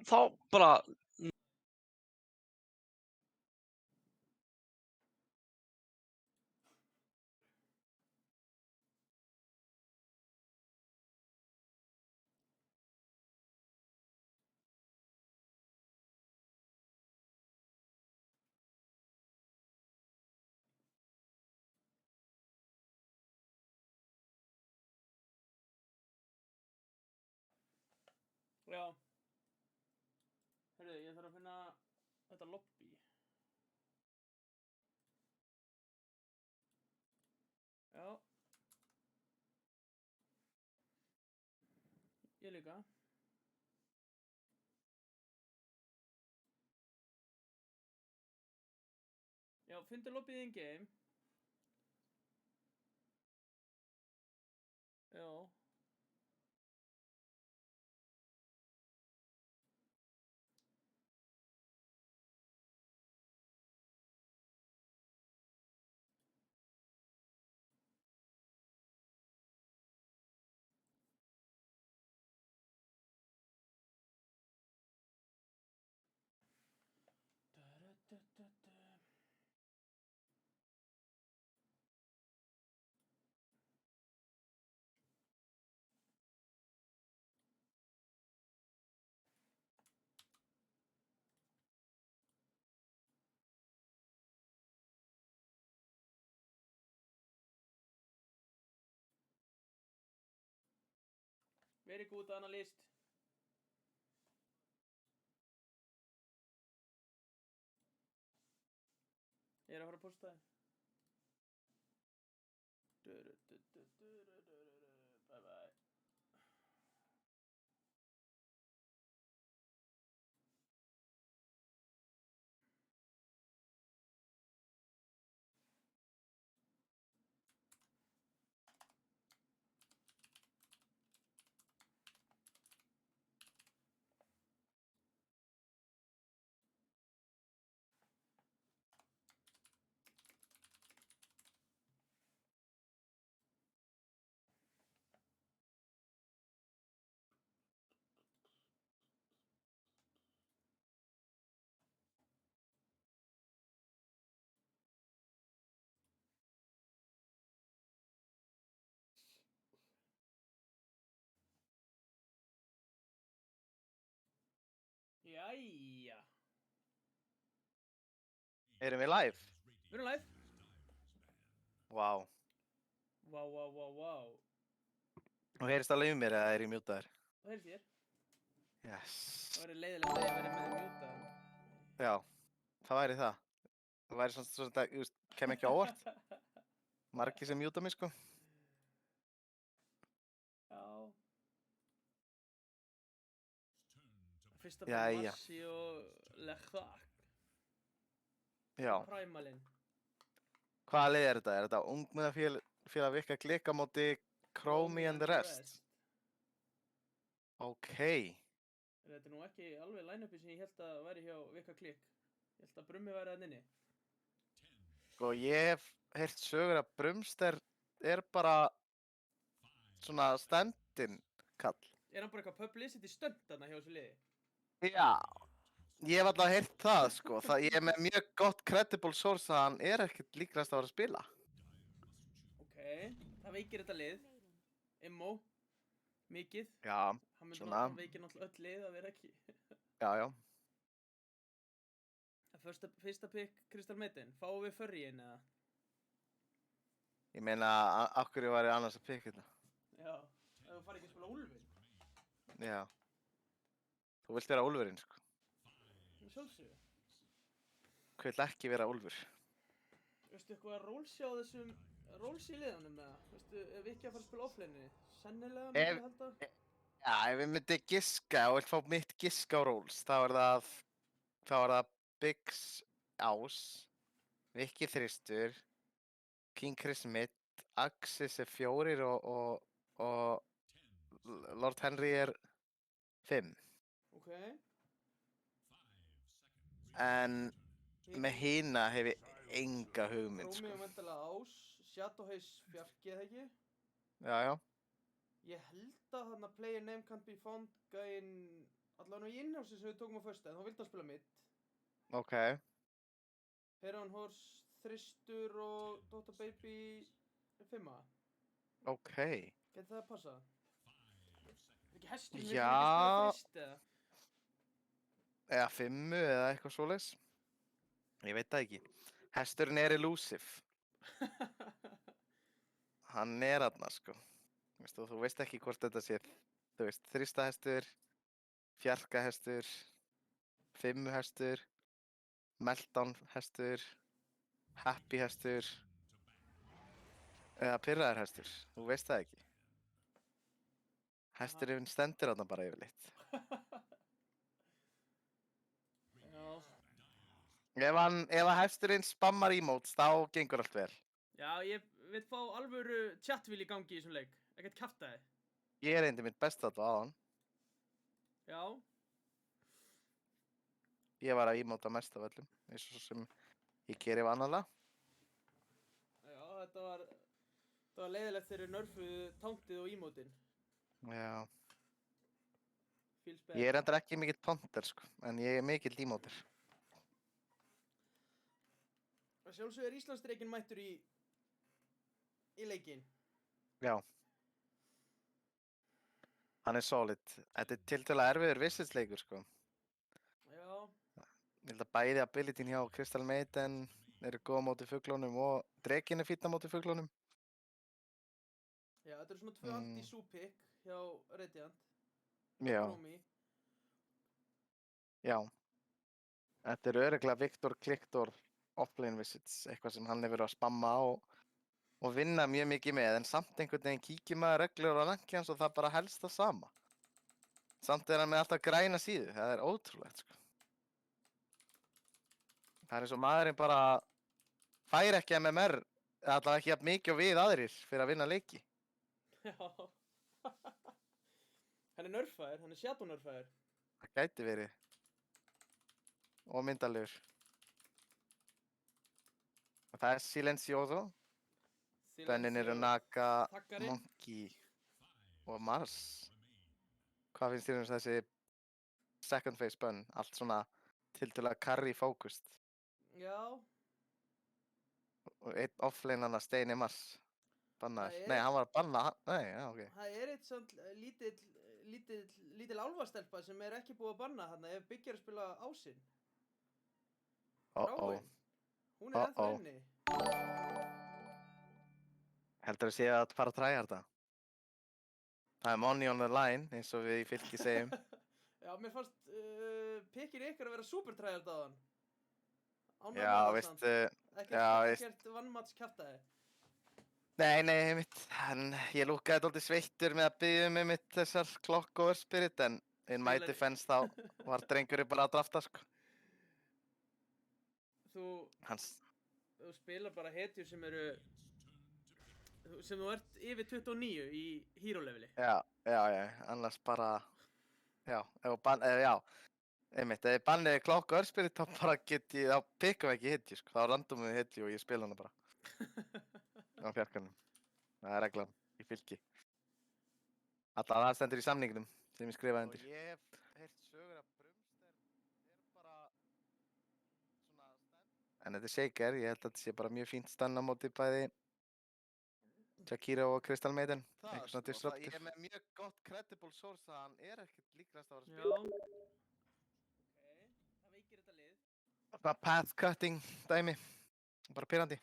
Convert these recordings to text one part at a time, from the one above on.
þá bara Já. Heyrðu, ég þarf að finna þetta lobby. Já. Ég líka. Já, fyndu lobbyið in game. Já. Very good analyst. Ég er að fara að posta þér. Bye bye. Jæja. erum við live. Við erum live. Vá. Vá. Nú heyrist alveg mér eða er ég mjútaður? Það heyrist þér. Yes. Það væri leiðilegt að ég væri með mjútaðan. Já, það væri það. Það væri svona, þú veist, kem ekki á óvart. Margir sem mjúta mig, sko. Já. Fyrsta Jæja. Massi og Lechak. Já. Primalinn. Hvaða lið er þetta? Er þetta ungmennafélag Vikka Klikk á móti Chromie and the Rest? Ókei. Þetta er nú ekki alveg line-upi sem ég held að væri hjá Vikka Klikk. Ég held að Brummi væri þarna inni. Sko, ég hef heyrt sögur að Brumster er bara svona stand-in kall. Er hann bara eitthvað publicity stunt þarna hjá þessu liði? Já. Ég hef alltaf heyrt það, sko. Ég er með mjög gott credible source að hann er ekkert líklegast að vera að spila. Ok, það veikir þetta lið. Immo. Mikið. Já, Hann veikir náttúrulega öll lið að vera ekki. Já. Fyrsta pick Crystal Maiden. Fáum við Furry inn eða? Ég meina, af hverju var ég annars að pikka þetta? Já, ef þú farið ekki að spila Úlfinn. Já. Þú vilt vera úlfurinn, sko. Sjálfsögðu. Hver vill ekki vera úlfur? Veistu eitthvað Rolls í liðanum eða? Veistu, ef ekki að fara að spila offlane'i? Sennilega myndi ég halda? Já, ef við myndum giska og vilt fá mitt giska á Rolls, þá er það Biggs Ás, Viki Þristur, King Chris Mitt, Axis er 4 og Lord Henry er 5. Ok. En með hina hef ég enga hugmynd, Chromie sko. og mentalega Ás, Shadowhaze Fjarki eða ekki? Já. Ég held að þarna player name can't be found gæinn allavega í innhjálpsi sem við tókum á föstudaginn, þá vildi hann spila mitt. Ok, Heron Horse, Þristur og Dota Baby 5. ok. Geti það að passa? Er ekki hesturinn, Já. vildi hann ekki spila Þrist eða? Eða 5 eða eitthvað svoleiðis. Ég veit það ekki. Hesturinn er elusive. Hann er þarna, sko. Þú veist ekki hvort þetta sé, þú veist, þristahestur, fjarkahestur, 5-hestur, meltdown-hestur, happy-hestur eða pirraðar-hestur. Þú veist það ekki. Hesturinn stendur þarna bara yfirleitt. Já. Ef að hesturinn spammar emotes, þá gengur allt vel. Já, ég vil fá alvöru chatvíl í gangi í þessum leik. Ekkert kjaftaði. Ég reyndi mitt besta þetta á hann. Já. Ég var að emota mest af öllum, eins og sem ég geri vanalega. Já, þetta var leiðilegt þegar nörfuðu tántið og emotin. Já. Feels bad. Ég er endur ekki mikill tonter, sko, en ég er mikill emoter. Sjálfsög er Íslandsdreikinn mættur í leikinn. Já. Hann er solid. Þetta er tiltölulega erfiður vissitsleikur, sko. Já. Ég held að bæði abilityn hjá Crystal Maiden eru góða móti fuglunum og Drekinn er fínna móti fuglunum. Já, þetta eru svona 2 anti-sú-pick hjá Radiant. Já. Chromie. Já. Þetta er örugglega Viktor Kliktor offlane visits, eitthvað sem hann hefur verið að spamma og vinna mjög mikið með, en samt einhvern veginn kíkir maður reglur á ranki hans og það bara helst það sama. Samt er hann með alltaf græna síðu, það er ótrúlegt, sko. Það er eins og maðurinn bara fær ekki MMR, eða allavega ekki jafn mikið og við aðrir fyrir að vinna leiki. Já. Hann er nörfaður, hann er shadow-nörfaður. Það gæti verið. Og myndalegur. Og það er Silencioso. Bönnin eru Naga, Takkari. Monkey og Mars. Hvað finnst þér um þessi second phase bönn? Allt svona tiltölulega carry focused. Já. Og einn offlane hann að Steini Mars. Bannaður. Það er- Nei, hann var að banna. Nei, já, ok. Það er eitt svona lítil álfastelpa sem er ekki búið að banna hann ef byggjar að spila ásinn. Gráin. Hún er ennþá inni. Heldur að sé að fara að træja þetta? Það er money on the line, eins og við í fylki segjum. Já, mér fannst pikkir ykkur að vera supertræjart á hann. Já, veistu, Ekkert vannmats kjaftaði. nei, einmitt, en ég lúkkaði dálítið sveittur með að biðja einmitt þessar Clock Over Spirit, en in my Spilar- defense þá var drengurinn bara að drafta, sko. Þú spilar bara hetjur sem þú ert yfir 29 í hero leveli. Já, annars bara, já, einmitt, ef ég banniði Clock Over Spirit þá bara þá pikkum við ekki hetju, sko, þá random við hetju og ég spila hana bara. Á fjarkanum. Það er reglan í fylki. Allavega það stendur í samningnum sem ég skrifaði undir. Ég hef heyrt sögur að Brumster bara svona en þetta er shaker, ég held að þetta sé bara mjög fínt stann á móti bæði Shakira og Crystal Maiden. Eitthvað svona disruptive. Ég er með mjög gott credible source að hann er ekkert líklegast að vera að spila. Já. Ok, það veikir þetta lið. Svona path cutting dæmi. Bara pirrandi.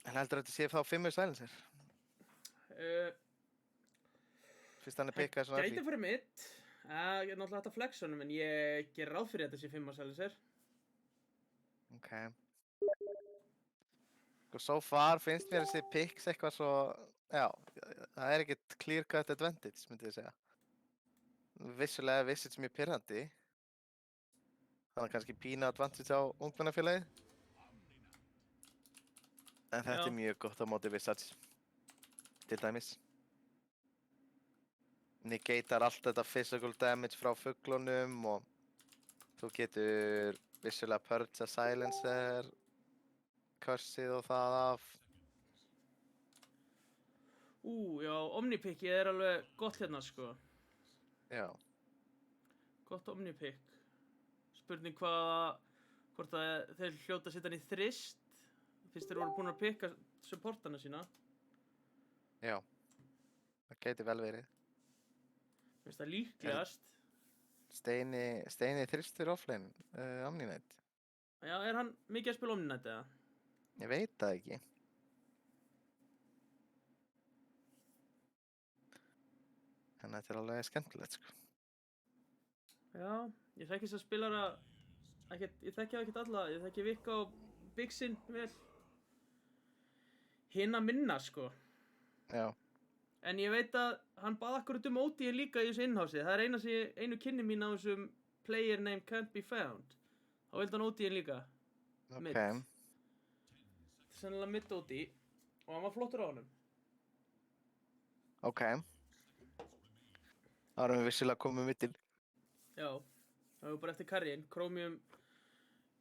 En heldur þetta sé þá 5 silencer? Fyrst hann er pikkað svona Gæti fyrir mitt. Ég er náttúrulega hægt að flexa honum en ég ger ráð fyrir þetta sé 5 silencer. Ok. Sko, so far finnst mér þessi picks eitthvað svo, já, það er ekkert clear cut advantage, myndi ég segja. Vissulega visits mjög pirrandi. Þannig að kannski pína advantage á ungmennafélagið. En þetta er mjög gott á móti Visage. Til dæmis. Negatar allt þetta physical damage frá fuglunum og þú getur vissulega purge a silencer, cursið og það af. Já, Omnipickið er alveg gott hérna, sko. Já. Gott omni-pick. Spurning hvort að þeir hljóta að setja hann í þrist. Fyrst þeir voru búin að picka supportana sína. Já. Það gæti vel verið. Finnst það líklegast. Steini þristur offline, Omni-Knight. Já, er hann mikið að spila Omni-Knight eða? Ég veit það ekki. En þetta er alveg skemmtilegt, sko. Já, ég þekki þess að spilara ekkert, ég þekki það ekkert alla, ég þekki Vikka og Bixin vel. Hina minna, sko. Já. En ég veit að hann bað akkurat ODI líka í þessu innhási. Það er einu kynni mín á þessum player name can't be found. Þá vildi hann ODI líka. Mid. Ok. Sennilega mid ODI. Og hann var flottur á honum. Ok. Það erum við vissilega komið mittil. Já. Það var bara eftir karriinn. Chromium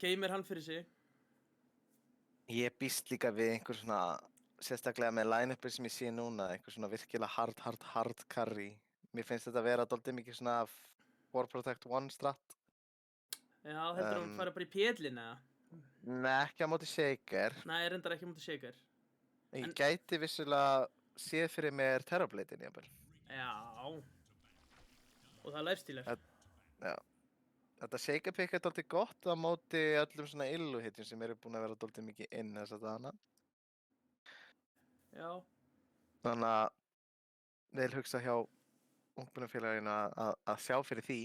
geymir hann fyrir sig. Ég býst líka við einhver svona, sérstaklega með line-upið sem ég sé núna, einhver svona virkilega hard carry. Mér finnst þetta að vera dálítið mikið svona War Protect 1 strat. Já, heldur hann fara bara í pjellin eða? Nei, ekki á móti Shaker. Nei, ég reyndar ekki á móti Shaker. Ég gæti vissulega séð fyrir mér Terrorblade-in jafnvel. Já. Og það er lifestealer. Já. Þetta Shaker pick er dálítið gott á móti öllum svona illu-hitjum sem eru búin að vera dálítið mikið inn þess að dana. Já. Þannig að vel hugsa hjá ungmennafélaginu að sjá fyrir því.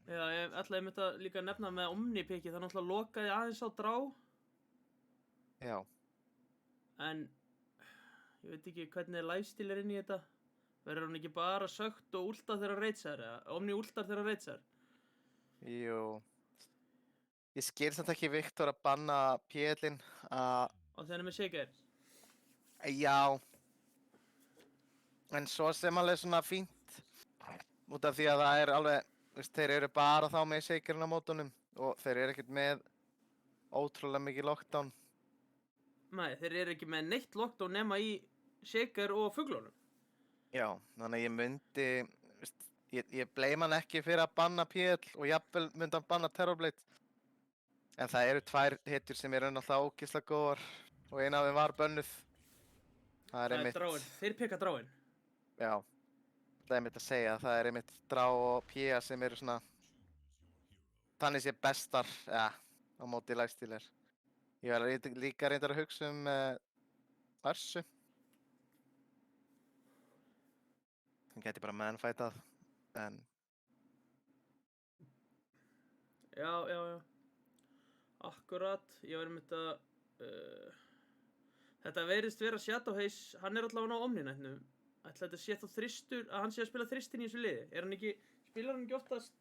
Já, ég ætlaði einmitt að líka nefna með omni-picki, það náttúrulega lokaði aðeins á drá. Já. En ég veit ekki hvernig er lifesteal inn í þetta. Verður hann ekki bara sögt og últa þegar hann reitsar, eða omni últar þegar hann reitsar? Jú. Ég skil samt ekki Viktor að banna PL-in að... Og þegar hann er með Shaker? Já. En svo sem alveg svona fínt. Út af því að það er alveg, þeir eru bara þá með Shakerinn á mótunum og þeir eru ekkert með ótrúlega mikið lockdown. Nei, þeir eru ekki með neitt lockdown nema í Shaker og fuglunum. Já, þannig að ég myndi, ég blame hann ekki fyrir að banna PL og jafnvel myndi hann banna Terrorblade. En það eru tvær hitjur sem eru náttúrulega ógeðslega góðar og eina af þeim var bönnuð. Það er einmitt... dráin, þeir pikka dráin. Já, það er einmitt að segja, það er einmitt drá og PA sem eru svona, þannig sé bestar, ja, á móti lifestealer. Ég var líka reyndar að hugsa Örsu. Hann gæti bara manfightað, en... Já. Akkurat, ég var einmitt að... Þetta verðist vera Shadowhaze, hann er allavega á Omni-Knightnum. Ætli þetta sé þá þristur, að hann sé að spila þristin í þessu liði. Spilar hann ekki oftast...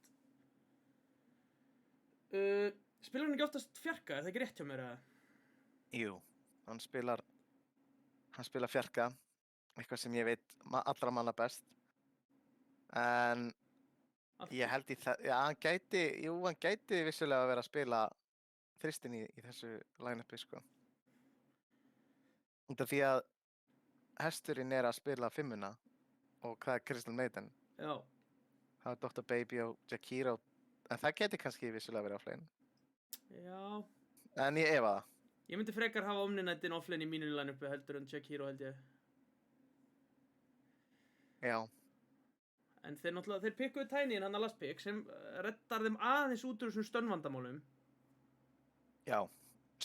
Spilar hann ekki oftast fjarka, er það ekki rétt hjá mér eða? Jú, hann spilar fjarka, eitthvað sem ég veit allra manna best. En ég held í það, já, hann gæti vissulega að vera að spila þristin í þessu line-upi, sko. Út af því að hesturinn er að spila fimmuna og hvað er Crystal Maiden? Já. Það er Dr. Baby og Jakiro, en það geti kannski vissulega verið offlane. Já. En ég efa það. Ég myndi frekar hafa Omni-Knightin offlane í mínu line-upi heldur en Jakiro held ég. Já. En þeir pikkuðu Tiny hann að last pick sem reddar þeim aðeins út úr þessum stönvandamálum. Já.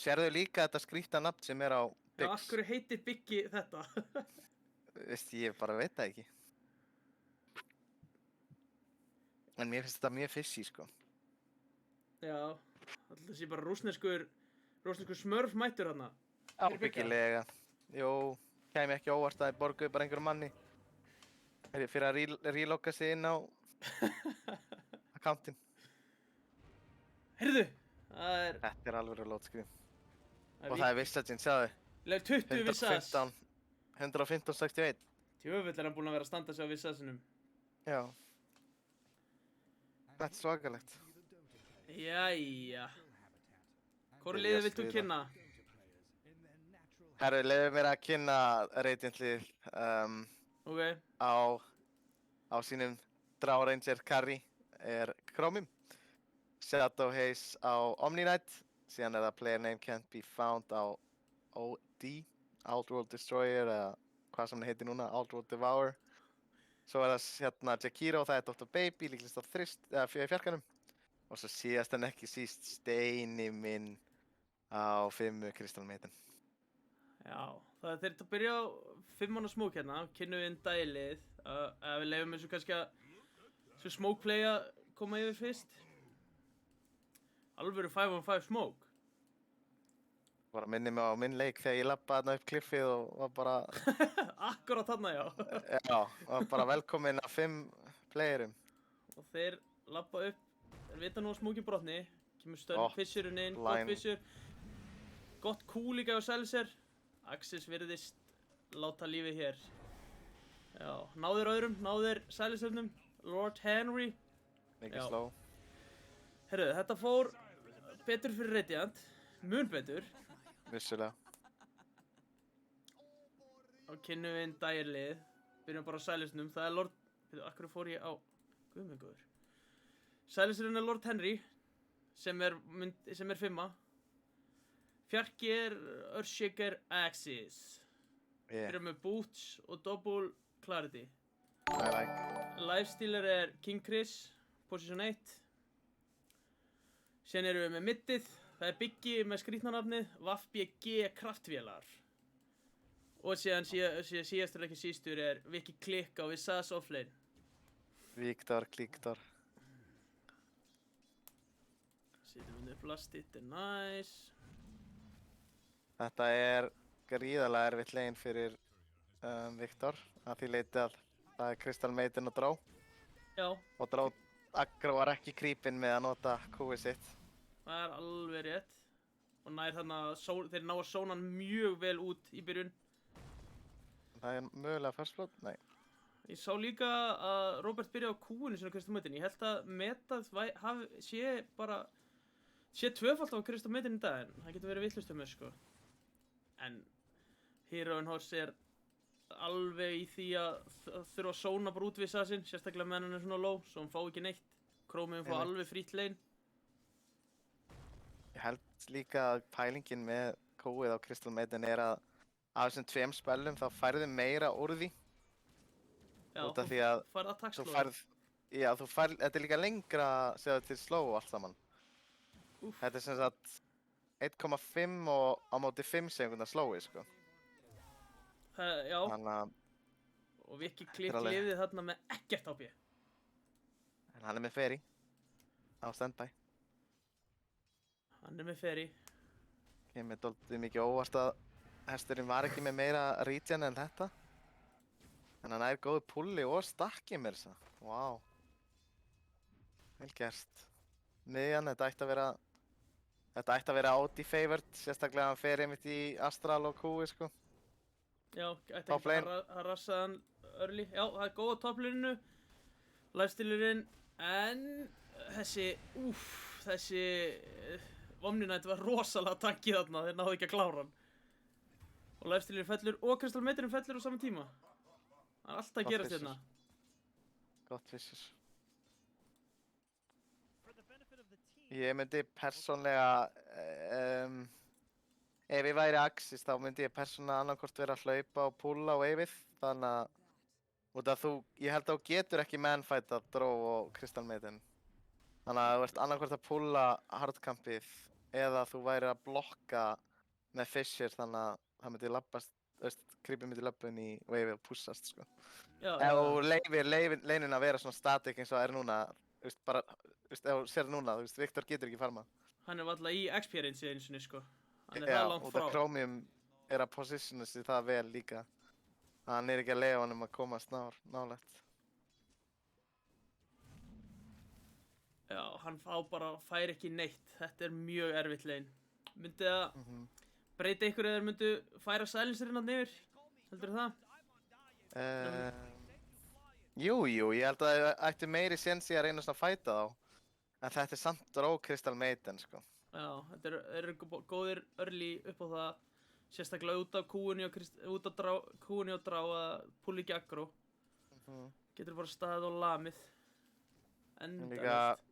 Sérðu líka þetta skrýta nafn sem er á Biggs? Já, af hverju heitir Biggi þetta? Ég bara veit það ekki. En mér finnst þetta mjög fishy, sko. Já, það sé bara rússneskur smörf mættur þarna. Ábyggilega. Jú, kæmi ekki óvart að þeir borguðu bara einhverjum manni. Fyrir að relogga sig inn á accountinn. Heyrðu, það er... Þetta er alveg lótskrið. Og það er Visagin, sjáðu. Leif 20 Visas. 115-61. Tjöfull er hann búinn að vera að standa sig á Visasinum. Já. Þetta er svakalegt. Jæja. Hvoru liði vilt þú kynna? Herru, leyfðu mér að kynna Radiant-lið Ok. á sínum Draw Ranger Carry Chromium. Shadow Haze á Omni Knight. Síðan það player name can't be found á OD, Outworld Destroyer, eða hvað sem það heitir núna, Outworld Devourer. Svo það hérna Jakiro, það Dr. Baby, líklegast á fjarkanum. Og svo síðast en ekki síst Steini minn á 5 Crystal Maiden. Já, það er þeir að byrja á 5 manna smoke hérna, kynnum við inn dælið. Við leifum þessu kannski að þessu smoke play að koma yfir fyrst. Alvöru 5-on-5 smoke. Bara minni mig á minn leik þegar ég labbaði þarna upp kliffið og var bara... Akkurat þarna, já. Já, var bara velkominn að 5 playerum. Og þeir labba upp, þeir vita nú að smoke brotni. Kemur stönn Fissurinn inn, gott Fissur. Gott cool líka á Selser. Axis virðist láta lífið hér. Já, náður öðrum, náður Sælisöfnum, Lord Henry. Mikið sló. Herru, þetta fór betur fyrir Radiant, mun betur. Vissulega. Þá kynnum við inn dælið, byrjum bara á Sælisöfnum, það er Lord... Akkur fór ég á... Guðmengur. Sælisöfnum er Lord Henry, sem er 5. Fjarki er Earthshaker Axis. Byrjum með Boots og Double Clarity. Lifestealer er King Chris, Position 1. Síðan erum við með middið, það er Biggi með skrítnanafnið, VAF-BG kraftvélar. Og síðan síðastur ekki sístur er Viki Klikk á Visas offlane. Viktor, Kliktor. Sýtum við upp lastið, þetta er nice. Þetta er gríðarlega erfitt lane fyrir Viktor, að því leiti að það er Crystal Maiden og Drá. Já. Og Drá aggro var ekki creepinn með að nota Q-ið sitt. Það er alveg rétt. Og nær þannig að þeir ná að sóna hann mjög vel út í byrjun. Það er mögulega first blood? Nei. Ég sá líka að Robert byrjaði á Q-inu sinna á Crystal Maiden. Ég held að metað sé tvöfalt á Crystal Maiden í dag, en það getur verið vitlaust um þess, sko. En Hero and Horse er alveg í því að þurfa að sóna bara út við sasinn, sérstaklega meðan hann er svona low, svo hann fá ekki neitt. Chromium fá alveg frýtt lane. Ég held líka að pælingin með Q-ið á Crystal Maiden er að af þessum 2 spellum þá færðu meira úr því. Já, út af því að þú færð attack þú slow. færð, já, þetta er líka lengra séðu til slow og allt saman. Þetta er sem sagt 1,5 og á móti 5 sekundar slowið, sko. Já. Þannig að og Viki Klikk lifði þarna með ekkert HP. en hann er með ferry á standby. Hann er með ferry. Kemur dálítið mikið óvart að hesturinn var ekki með meira regen en þetta. En hann er góðu pulli og stakki mér þess að. Vá. Vel gert. Miðjan, þetta ætti að vera OD favored, sérstaklega hann fer einmitt í Astral og Q-i, sko. Já, ætti ekki að rassa hann early. Já, það er góð á topplíninu. Lifestealerinn, en þessi Omni Knight var rosalega tankið þarna, þeir náðu ekki að klára hann. Og Lifestealerinn fellur og Crystal Maiden fellur á sama tíma. Það er alltaf að gerast hérna. Gott Fissur. Ég myndi persónlega, ef ég væri Axis þá myndi ég persónulega annarkvort vera að hlaupa og púlla á waveið. Þannig að, út af ég held að þú getur ekki manfighta Dró og Crystal Maiden. Þannig að þú ert annarkvort að púlla hardcampið eða þú væri að blokka með Fissur, þannig að það myndi labbast, creepið myndi labbun í waveið og pussast, sko. Ef þú leifir leinuna að vera svona static eins og það er núna, bara, ef þú sér núna, Viktor getur ekki farma. Hann er alltaf í experience einu sinni, sko. Hann er það langt frá. Já, og Chromium er að positiona sig það vel líka. Hann er ekki að leiða honum að komast nálægt. Já, hann fær ekki neitt. Þetta er mjög erfitt lane. Myndi það breyta ykkur eða myndu færa silencerinn að niður? Heldur það? Jú, ég held að það ætti meiri sensi að reyna að fæta þá. En þetta er samt Dró Crystal Maiden, sko. Já, þetta eru góðir early upp á það. Sérstaklega út af Q-inu og Drá að púla ekki aggro. Getur bara staðið og lamið. Líka endalaust.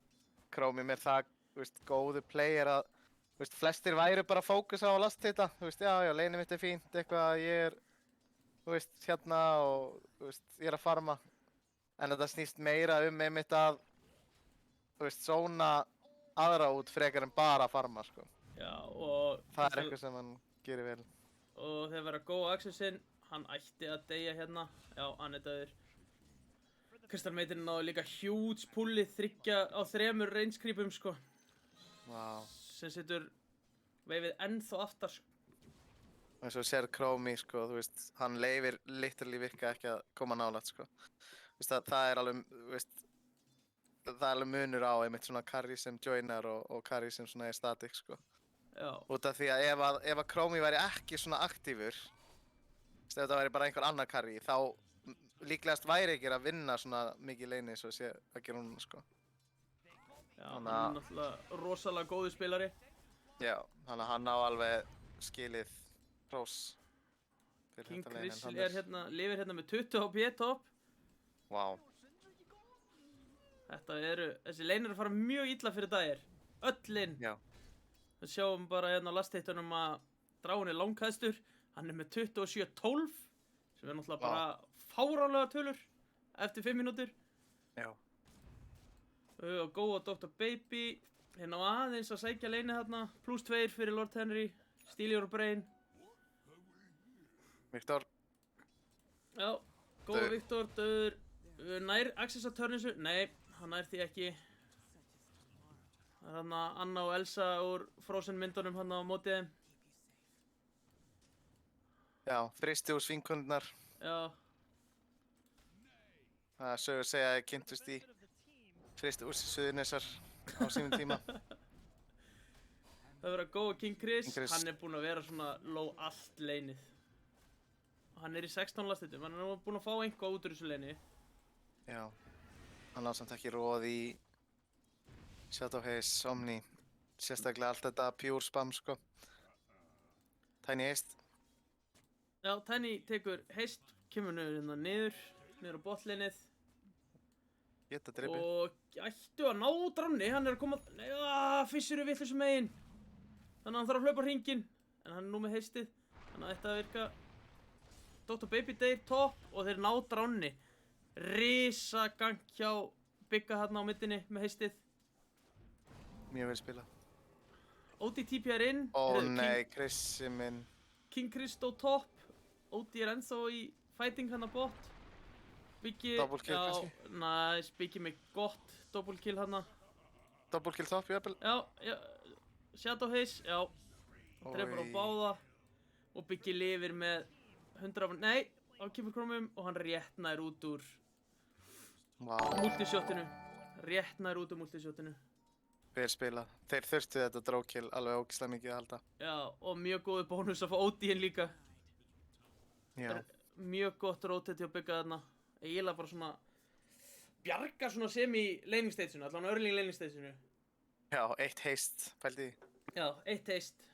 Chromium það, þú veist, góður player að, þú veist, flestir væru bara að fókusa á að last hitta, þú veist, já, laneið mitt fínt, eitthvað, ég þú veist, hérna og, þú veist, ég að farma. En þetta snýst meira einmitt að, þú veist, zóna aðra út frekar en bara að farma, sko. Já, og Það eitthvað sem hann gerir vel. og þegar verða góð Axelsinn, hann ætti að deyja hérna. Já, hann er döður. Crystal Maiden náðu líka huge pulli 3 reynskrýpum, sko. Vá. Sem setur veifið ennþá aftar, sko. Eins og sér Chromie, sko, þú veist, hann leifir literally virka ekki að koma nálægt, sko. Þú veist, það er alveg, þú veist, það er alveg munur á einmitt svona carry sem joinar og carry sem svona er static, sko. Já, Út af því að ef að Chromie væri ekki svona aktífur, ef þetta væri bara einhver annar carry, þá líklegast væri ekki að vinna svona mikið lane eins og sé að gera núna, sko. já, hann er náttúrulega rosalega góður spilari. Já, þannig að hann á alveg skilið hrós fyrir King þetta lane, en Chris hann er hérna, lifir hérna með 20 HP top. Vá. Þessi lane eru að fara mjög illa fyrir dagir. Öll lane. Já. Við sjáum bara hérna á last-hittunum að Dráin er langhæstur. Hann er með 27-12, sem er náttúrulega bara fáránlega tölur eftir 5 mínútur. Já. Og góða Dr. Baby. Hérna á aðeins að sækja lane þarna. +2 fyrir Lord Henry. Steal your brain. Viktor. Já, góða Dauður. Viktor, döður. Nær Axis að törnisu? Nei, hann nær því ekki. Það er hann Anna og Elsa úr Frozen myndunum hann á mótið þeim. Já, fristi úr svinkundnar. Já, Það er sögur að segja að ég kynntust í fristi úr Suðurnesar á sínum tíma. það verður að góða King Chris. King Chris. Hann er búinn að vera svona low allt leinið. Og hann er í 16 lastitum, hann er nú búinn að fá einhvað út úr þessu leini. Já. Hann á samt ekki róð í Shadow Haze, Omni. Sérstaklega allt þetta pure spam, sko. Tiny Haste. Já, Tiny tekur heist, kemur niður á botleinið. Geta dripi. Og ættu að ná Dranni, hann er að koma, nei, Fissur er vitlaus megin. Þannig að hann þarf að hlaupa hringinn, en hann er nú með heistið, þannig að þetta virka. Dr. Baby deyr topp og þeir ná Dranni. Risa gang hjá Bigga þarna á middinni með heistið. Mjög vel spila. ODTP er inn. Ó Heyrðu, nei, Chrisi minn. King Christo topp. OD er ennþá í fighting hann að bot. Biggi, Double kill kannski? Nice, Biggi með gott double kill hann. Double kill top, jafnvel. Já, Shadow Haze, já. Drefur á Oj. báða. Og Biggi lifir með 100 nei, á Keeper Chromium og hann rétt nær út úr Vá, multishottinu. Rétt nær út úr multishottinu. vel spila. Þeir þurftu þetta drókill alveg ógislega mikið að halda. Já, og mjög góði bónus að fá OD-in líka. Já. Mjög gott rotate hjá Bigga þarna. Eiginlega bara svona bjarga svona semi-laning staginu, allan early laning staginu. Já, eitt haste, pældi því. Já, 1 haste.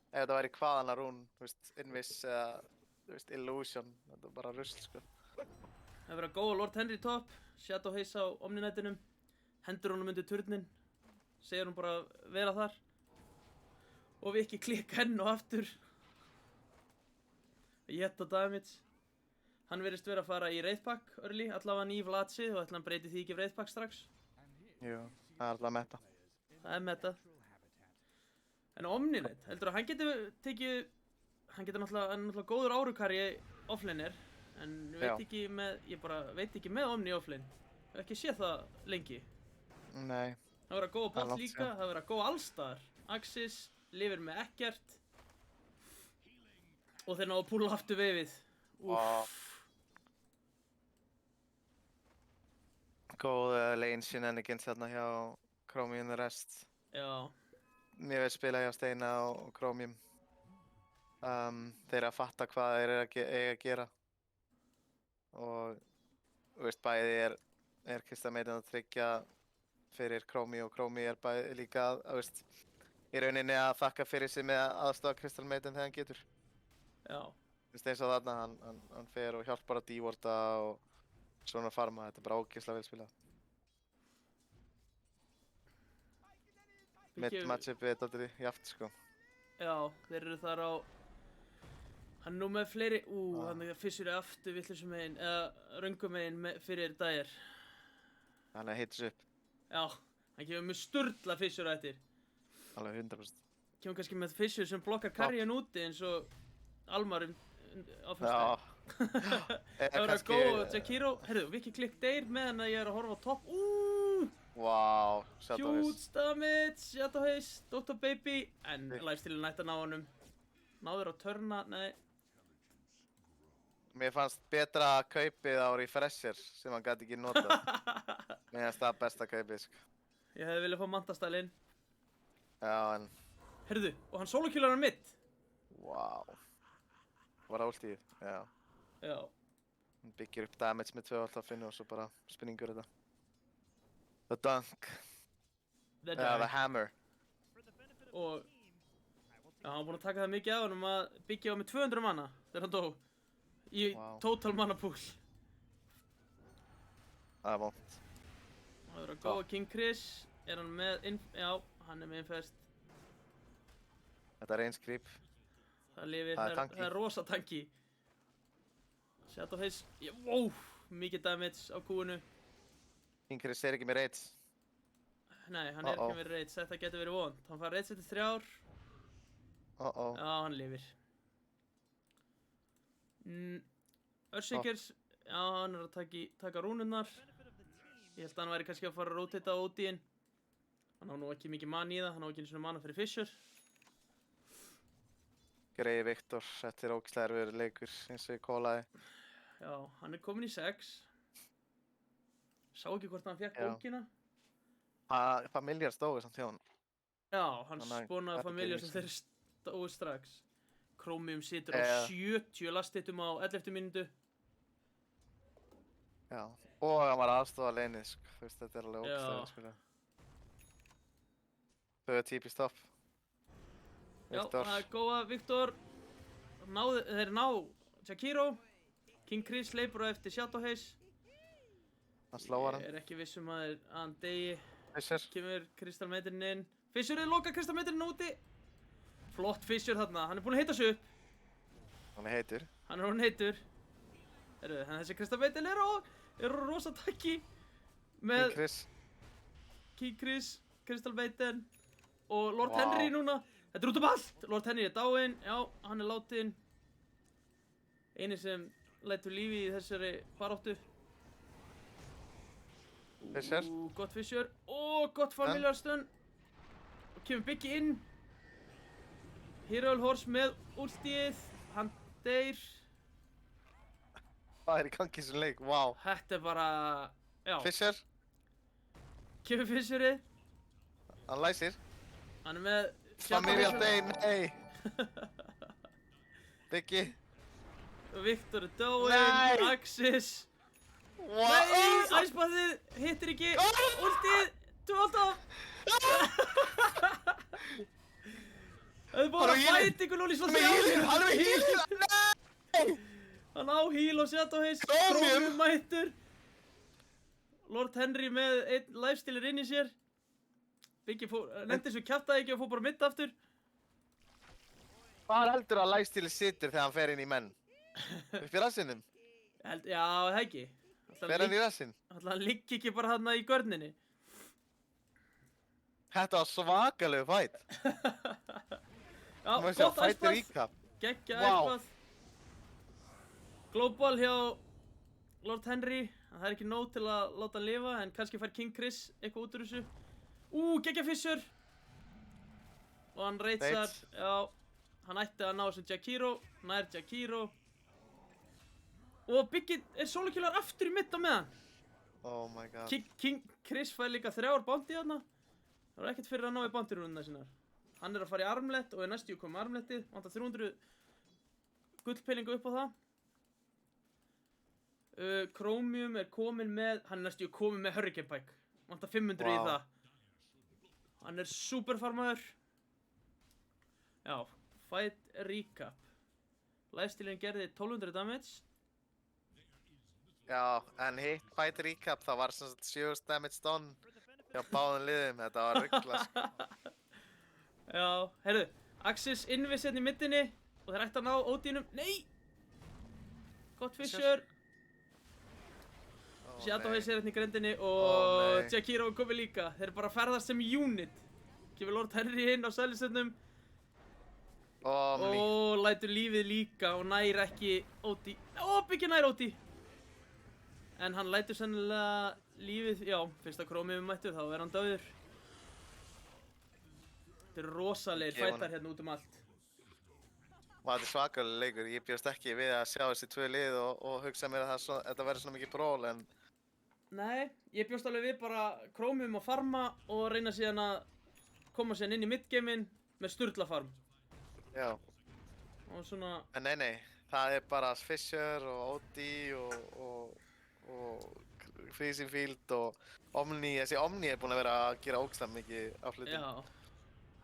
Ef þetta væri hvaðan að rún, þú veist, Invis eða, þú veist, Illusion, þetta er bara rusl, sko. Það verður að góða Lord Henry top, Shadow Haze á Omni-nætinum, hendur honum undir turnin, segir hún bara vera þar. Og við ekki klikka enn og aftur. Jetta damage. Hann verðist vera að fara í Wraithpack early, allavega hann í Vladsi og ætla hann breyti því ekki í Wraithpack strax. Jú, það er alltaf meta. Það er meta. En Omni-nætt, heldur að hann geti tekið, hann geti náttúrulega góður árukari offlaner, en ég bara veit ekki með Omni offlane. Hef ekki séð það lengi. Nei, Það verður að góða Það er bot langt líka, það verður að góða allstar. Axis, lifir með ekkert. Og þeir náðu að púla aftur veifið. Vá. Góð lane shenanigans þarna hjá Chromium and the rest. Já, Mjög vel spila hjá Steina og Chromium. Þeir eru að fatta hvað þeir eru eiga að gera. Og, þú veist, bæði er Crystal Maiden að tryggja fyrir Chromi og Chromi er bæði líka að, þú veist, í rauninni að þakka fyrir sig með aðstofa Crystal Maiden þegar hann getur. já, Þú veist, eins og þarna, hann fer og hjálpar að devorta og Svona farma, þetta er bara ógeðslega vel spilað. Mitt Biggi- matchupið er dálítið jaft, sko. Já, þeir eru þar á. Hann er nú með fleiri. Ah. Hann Fissur er aftur vittlausum megin, eða röngum megin fyrir Dyer. Hann er hitus upp, Já, hann kemur með sturla Fissur á eftir. alveg 100%. Kemur kannski með Fissur sem blokkar karriðan úti eins og Almar á fyrsta. Já. Það var að góða Jakiro. Herru, Viki Klikk deyr meðan að ég er að horfa á topp. Wow, Shadowface. Huge damage, Shadowface, Dr. Baby. En lifestealin nætti að ná honum. Náður á törna, nei. Mér fannst betra kaupið á Refresher sem hann gæti ekki notað. Mér finnst það besta kaupið, sko. Ég hefði viljað fá mantastælinn. Já, en Herðu, og hann solokillar hann mitt. wow. Var það ultið? Já. Já. Hann byggir upp damage með 2 alltaf finnu og svo bara spinningur þetta. The dunk. The The dunk. hammer. Og já, hann var búinn að taka það mikið af honum að byggja á með 200 manna þegar hann dó. Í Wow. total manna pool. Það er vont. Það verður að góða King Chris. Er hann með já, hann er með infest. Þetta er eins creep. Það lifir, Það er tanki. það er rosa tanki. Shadowface, wow, mikið damage á kúinu. King Chris er ekki með raids. Nei, hann er ekki með raids, þetta getur verið vond. Hann fær raids eftir 3 ár. Já, hann lifir. Earthshakers, já, hann er að taka rúnurnar. Ég held að hann væri kannski að fara að rotata á OD-in. Hann á nú ekki mikið mann í það, hann á ekki einu svona manna fyrir Fissure. Grey Victor, þetta er ógeðslega erfiður leikur eins og ég kólaði. Já, hann er komin í 6. Sá ekki hvort hann fekk Já. bókina. Familjar stóðu samt hjá hann. Já, hann Þannig að spónaði þetta familja gerir sem sig. þeir stóðu strax. Chromium situr á Já. 70 lastittum á 11. mínútu. Já. Og hann var aðstofa leinið, sko. Þú veist, þetta er alveg Já. ógeðslega vel spilað. Þau er típi stopp. Já, Victor. það er góða Viktor. Þeir ná Jakiro. King Chris leipur á eftir Shadowface. Hann slóar Ég hann. er ekki viss um að hann degi. Fisher. Kemur Kristallmetrinn inn. Fissure loka Kristallmetrinn úti. Flott Fissure þarna, hann er búinn að hita sig upp. Hann er heitur. Hann er orðinn heitur. Heyrðu, en þessi Kristallmetrinn er rosa takki. Með King Chris. King Chris, Kristallmetrinn og Lord Vá. Henry núna. Þetta er út um allt. Lord Henry er dáinn, já, hann er látinn. Eini sem lætur lífi í þessari baráttu. Fisher. Gott Fissure. Gott familiar stun. Og kemur Biggi inn. Hero Horse með ultið. Hann deyr. Hvað er í gangi í þessum leik? Wow. Þetta er bara, já. Fisher. Kemur Fissurið. Hann læsir. Hann er með Familja Day, nei. Biggi. Viktor er dáinn. Nei. Axis. Wow. Nei, æspaðið hittir ekki. Ultið. Tvöldaf. Það er bara Hann er á healing. fætingu núna í Hann er með healing, hann er með healing. Nei. Hann á heal og Shadowface. Chromium. Chromium mættur. Lord Henry með einn lifestealer inn í sér. Biggi nefndi svo kjaftaði ekki og fór bara mitt aftur. Hvað heldur að lifesteal situr þegar hann fer inn í menn? Upp í rassinum? Já, það ekki. Fer hann í rassinn? Ætla hann liggi ekki bara hann í görninni. Þetta var svakalegu fætt. Já, Má sjá, gott fættir æspað. recap. Geggja Vá. æspað. Global hjá Lord Henry. Það er ekki nóg til að láta hann lifa, en kannski fær King Chris eitthvað út úr þessu. Geggja Fissure. Og hann reitsar, Reits. já. Hann ætti að ná sem Jakiro. Nær Jakiro. Og Biggi er solokillar aftur í mitt á meðan. Oh my god. King Chris fær líka 3 bounty þarna. Það var ekkert fyrir að ná í bounty-rúnuna sínar. Hann er að fara í armlet og er næstu að koma armletið. Vantar 300 gullpeningu upp á það. Chromium er komin með, hann er næstu að koma með Hurricane Pike. Vantar 500 í Vá. það. Hann er superfarmaður. Já, fight recap. Lifestealin gerði 1200 damage. Já, en hitt fight recap, það var sem sagt 7 damage done hjá báðum liðum, þetta var ruggla, sko. Já, heyrðu, Axis innviss hérna í middinni og þeir ætti að ná Odinum. Nei! Gott Fisher. Ó, Shadow nei. Haze er hérna í grindinni Ó, og nei. Jakiro er komið líka. Þeir bara ferðast sem unit. Gefur Lord Henry inn á sælisöndum Omni. og lætur lífið líka og nær ekki Odi. Ó, byggja nær Odi. En hann lætur sennilega lífið, já, fyrst að Chromium mættu þá er hann dauður. Þetta eru rosalegir Ég vona. fætar hérna út um allt. Og þetta er svakalega leikur, ég bjóst ekki við að sjá þessi 2 lið og hugsa mér að þetta verður svona mikið bról, en Nei, ég bjóst alveg við bara Chromium að farma og reyna síðan að koma síðan inn í midgamein með sturlafarm. já. Og svona, En nei, það er bara Fisher og Odi og Freezing Field og Omni, þessi Omni er búinn að vera að gera ógeðslega mikið af hlutum. já,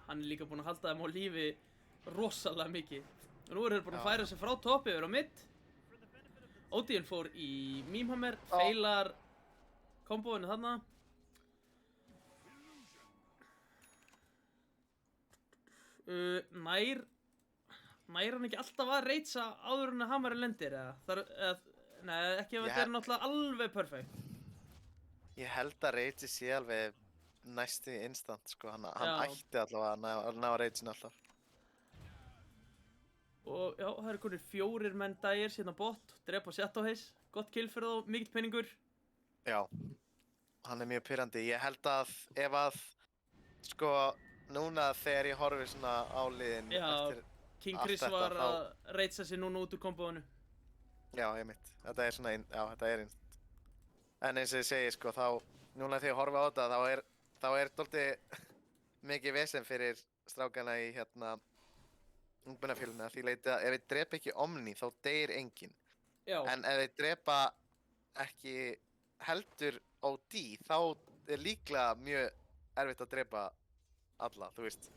hann er líka búinn að halda þeim á lífi rosalega mikið. Og nú eru þeir búinn að Já. færa sig frá toppi yfir á mid. Odin fór í Mímhammer, Já. feilar kombóinu þarna. Nær hann ekki alltaf að reitsa áður en að hamarinn lendir eða? Nei, ekki ef Ég þetta er náttúrulega alveg perfekt. Ég held að Rage sé alveg næstu instant, sko, hann Já. ætti allavega að ná Rage-in alltaf. Og já, það eru konir 4 menn dagir síðan á bot, drepa Shadow Haze, gott kill fyrir þá, mikill peningur. Já, hann er mjög pirrandi. Ég held að ef að, sko, núna þegar ég horfi svona á liðin Já, eftir, King allt Chris þetta, var þá- að reitsa sig núna út úr kombóinu. já, ég mitt, þetta er svona, já, þetta er instant. En eins og ég segi, sko, þá, núna þegar ég horfi á þetta, þá er dálítið mikið vesen fyrir strákana í, hérna, ungmennafélaginu, að því leiti að ef ég drepa ekki Omni, þá deyr enginn. Já, En ef þeir drepa ekki heldur OD, þá er líklega mjög erfitt að drepa alla, þú veist.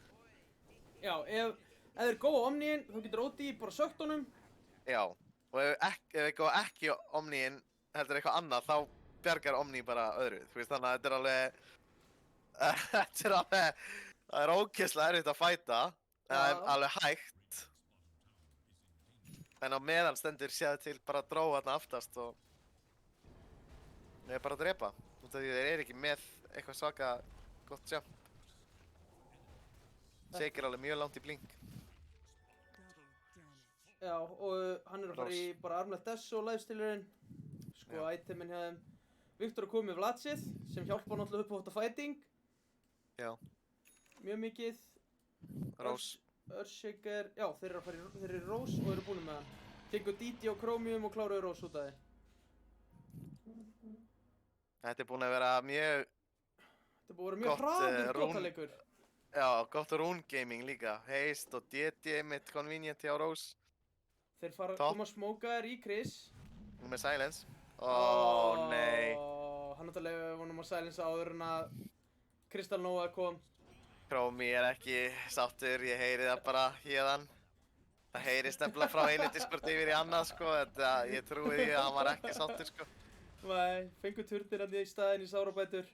já, ef þeir góða Omniin, þá getur Odi bara sökt honum. Já, og ef þeir góða ekki Omniin heldur eitthvað annað, þá bjargar Omni bara öðru, þú veist, þannig að þetta er alveg, þetta er alveg, það er ógeðslega erfitt að fæta, en það er Já. alveg hægt. En á meðan stendur séð til bara að dróa þarna aftast og bara að drepa, út af því þeir eru ekki með eitthvað svaka gott jump. Shake er alveg mjög langt í blink. Já, og hann er að fara í bara Armlet Death og lifestealerinn. Sko, Já. itemin hjá þeim. Viktor er komið með Vladsið, sem hjálpar náttúrulega upp á þetta fighting. Já, Mjög mikið. Rose. Earthshaker, já, þeir eru að fara í, þeir eru í Rose og eru búin með hann. Fengu Didi og Chromium og kláruðu Rose út af þeir. Þetta er búinn að vera mjög, Þetta er búin að vera mjög Gott, hraður rún- gotaleikur. já, gott rune gaming líka. Haste og DD mitt convenient hjá Rose. Þeir fara að Topp. koma smókaðir í Chris. Nú með silence. Ó, nei. Hann náttúrulega vonum að silence áður en að Crystal Nova kom. Chromie er ekki sáttur, ég heyri það bara hérðan. Það heyrist nefnilega frá einu Discord yfir í annað, sko. Þetta, ég trúi því að hann var ekki sáttur, sko. Nei, fengu turnir hann í staðinn í sárabætur.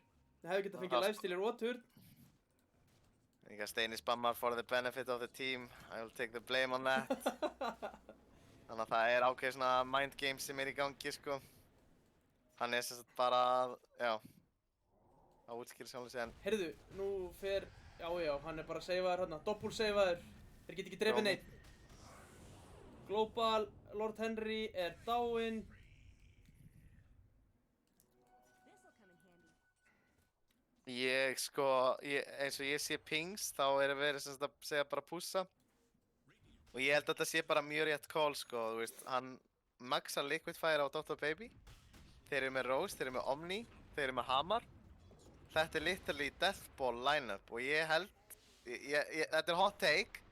Það hefði getað fengið Já, sko. lifestealer og turn. Líka Steini spammar for the benefit of the team. I will take the blame on that. Þannig að það er ákveð svona mind game sem er í gangi, sko. Hann er sem sagt bara, já, að útskýra sjálfum sig, en Heyrðu, nú fer, já, hann er bara seifaður hérna, doppul-seifaður. Þeir get ekki drefið Já. neitt. Global, Lord Henry er dáinn. ég, sko, eins og ég sé pings, þá er verið sem sagt að segja bara pússa. Og ég held að þetta sé bara mjög rétt call, sko, þú veist, hann maxar Liquid Fire á Dr. Baby. Þeir eru með Rose, þeir eru með Omni, þeir eru með Hamar. Þetta er literally Deathball lineup og ég held, þetta er hot take,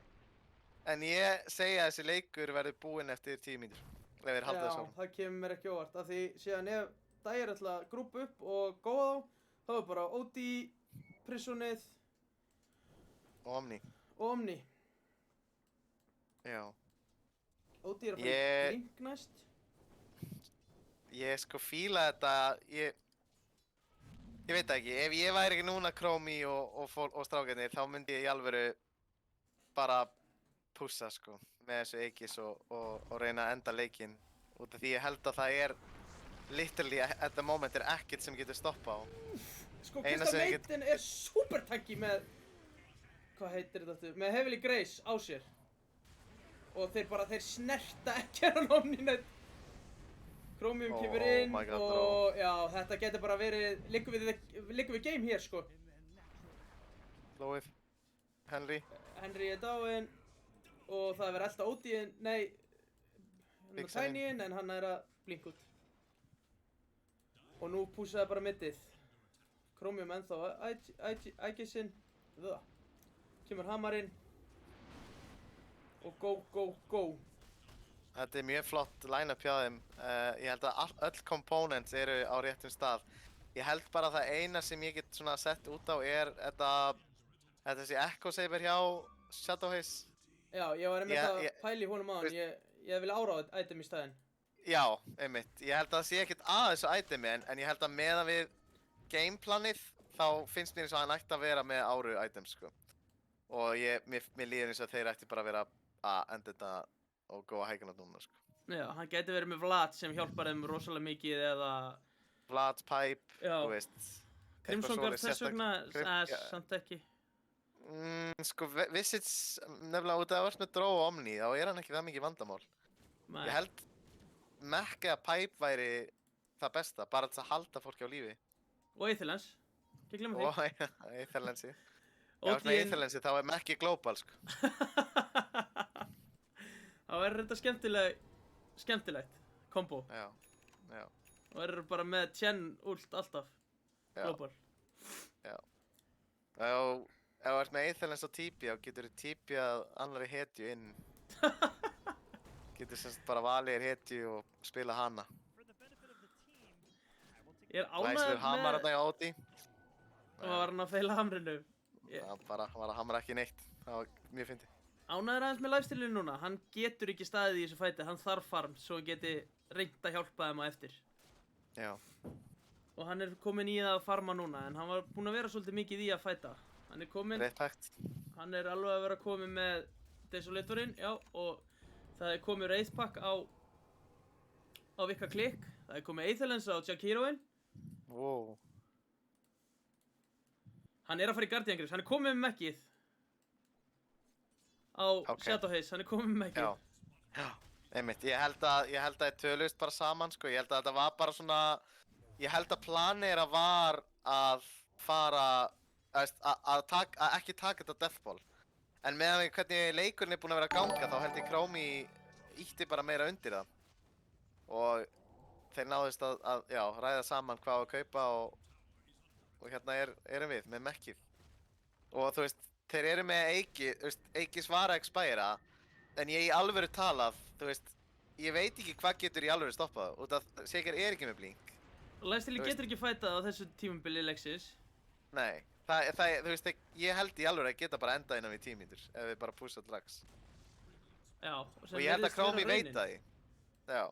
en ég segi að þessi leikur verður búinn eftir 10 mínútur, ef þeir halda Já, þessu. það kemur mér ekki óvart, af því síðan ef Dyer ætla að grúpa upp og góða þá er bara Odi, Prisonið Og Omni, og Omni. já. Odi er að fara í Ég- Blink næst. Ég sko fíla þetta, ég veit það ekki, ef ég væri ekki núna Chromie og strákarnir, þá myndi ég í alvöru bara pússa sko, með þessu Aegis og reyna að enda leikinn. Út af því ég held að það er, literally, at the moment er ekkert sem getur stoppað á. Sko, Eina Krista sem ég get- Maiden er supertanki með, hvað heitir þetta aftur, með Heavily Grace á sér. Og þeir snerta ekki hann Omni neitt. Chromium Oh kemur inn my God, og já, þetta getur bara verið, liggur við game hér sko. Flóið, Henry, Henry er dáinn og það er verið elda Odin, nei, Vixeninn. Tinyin, en hann er að blinka út. Og nú púsaði bara middið. Chromium ennþá Aegisinn. Kemur hamarinn. Og go. þetta er mjög flott line-up hjá þeim. Ég held að öll components eru á réttum stað. Ég held bara að það eina sem ég get svona sett út á er þetta þessi Echo Saber hjá Shadowhaze. Já, ég var einmitt að Ég- pæla í honum á hann. Ég vil ára á item í staðinn. Já, einmitt. Ég held að það sé ekkert að þessu itemi en ég held að meðan við gameplanið þá finnst mér eins og hann ætti að vera með áru items sko. Og mér líður eins og þeir ætti bara að vera að enda þetta og góða hækana núna sko. Já, hann gæti verið með Vlad sem hjálpar þeim rosalega mikið eða Vlad, Pipe, Já. þú veist. Crimson Guard svoleiðis þess vegna, já. samt ekki. Sko, Visits, nefnilega út af að vera með Dró og Omni, þá er hann ekki það mikið vandamál. Nei. Ég held Mekk eða Pipe væri það besta, bara til að halda fólki á lífi. Og Aethelens. Ekki glemma því. Og Aetherlensi. Já, með Odin. Aetherlensi, þá er Mekki global, sko. Þá er þetta skemmtilegt kombo. Já. Og eru bara með Chen ult alltaf. Já. Global. Ef þú ert með Aetherlens og Tibia, þá getur þú Tibiað annarri hetju inn. Getur semst bara valið þér hetju og spila hana. Ég er Læsir ánægður hamar með... þarna í Ódi. Og var hann að feila hamrinu. Það bara var að hamra ekki neitt. Það var mjög fyndið. Ánægður aðeins með lifestylinu núna. Hann getur ekki staðið í þessu fæti. Hann þarf farm svo hann geti reynt að hjálpa þeim á eftir. Já. Og hann er komin í það að farma núna. En hann var búinn að vera svolítið mikið í að fæta. Hann er komin... Rétt hægt. Hann er alveg að vera komin með Desolatorinn, já, og það er komið Wraith Pack á Vikka Klikk. Það er komið Aethelens á Jakiroinn. Wow. Hann er að fara í Guardian Grips, hann er komið með mekkið á Shadowhaze, hann er komið með mekkið. Já. Einmitt, ég held að þið töluðust bara saman, sko. Ég held að þetta var bara svona... Ég held að planið var að fara... að ekki taka þetta deathball. En meðan við hvernig leikurinn er búinn að vera að ganga, þá held ég Chromie ítti bara meira undir það. Og þeir náðust að ræða saman hvað á að kaupa og hérna erum við með mekkið. Og þú veist, þeir eru með Aegis var að expira, en ég í alvöru talað, þú veist, ég veit ekki hvað getur í alvöru stoppað, út af Seikar er ekki með blink. Lifestyle getur ekki fætað á þessu tímabili Lexis. Nei, þú veist, ég held í alvöru að geta bara endað innan við 10 mínútur, ef við bara pússa strax. Já, Og ég held að Chromie veit það því. Já,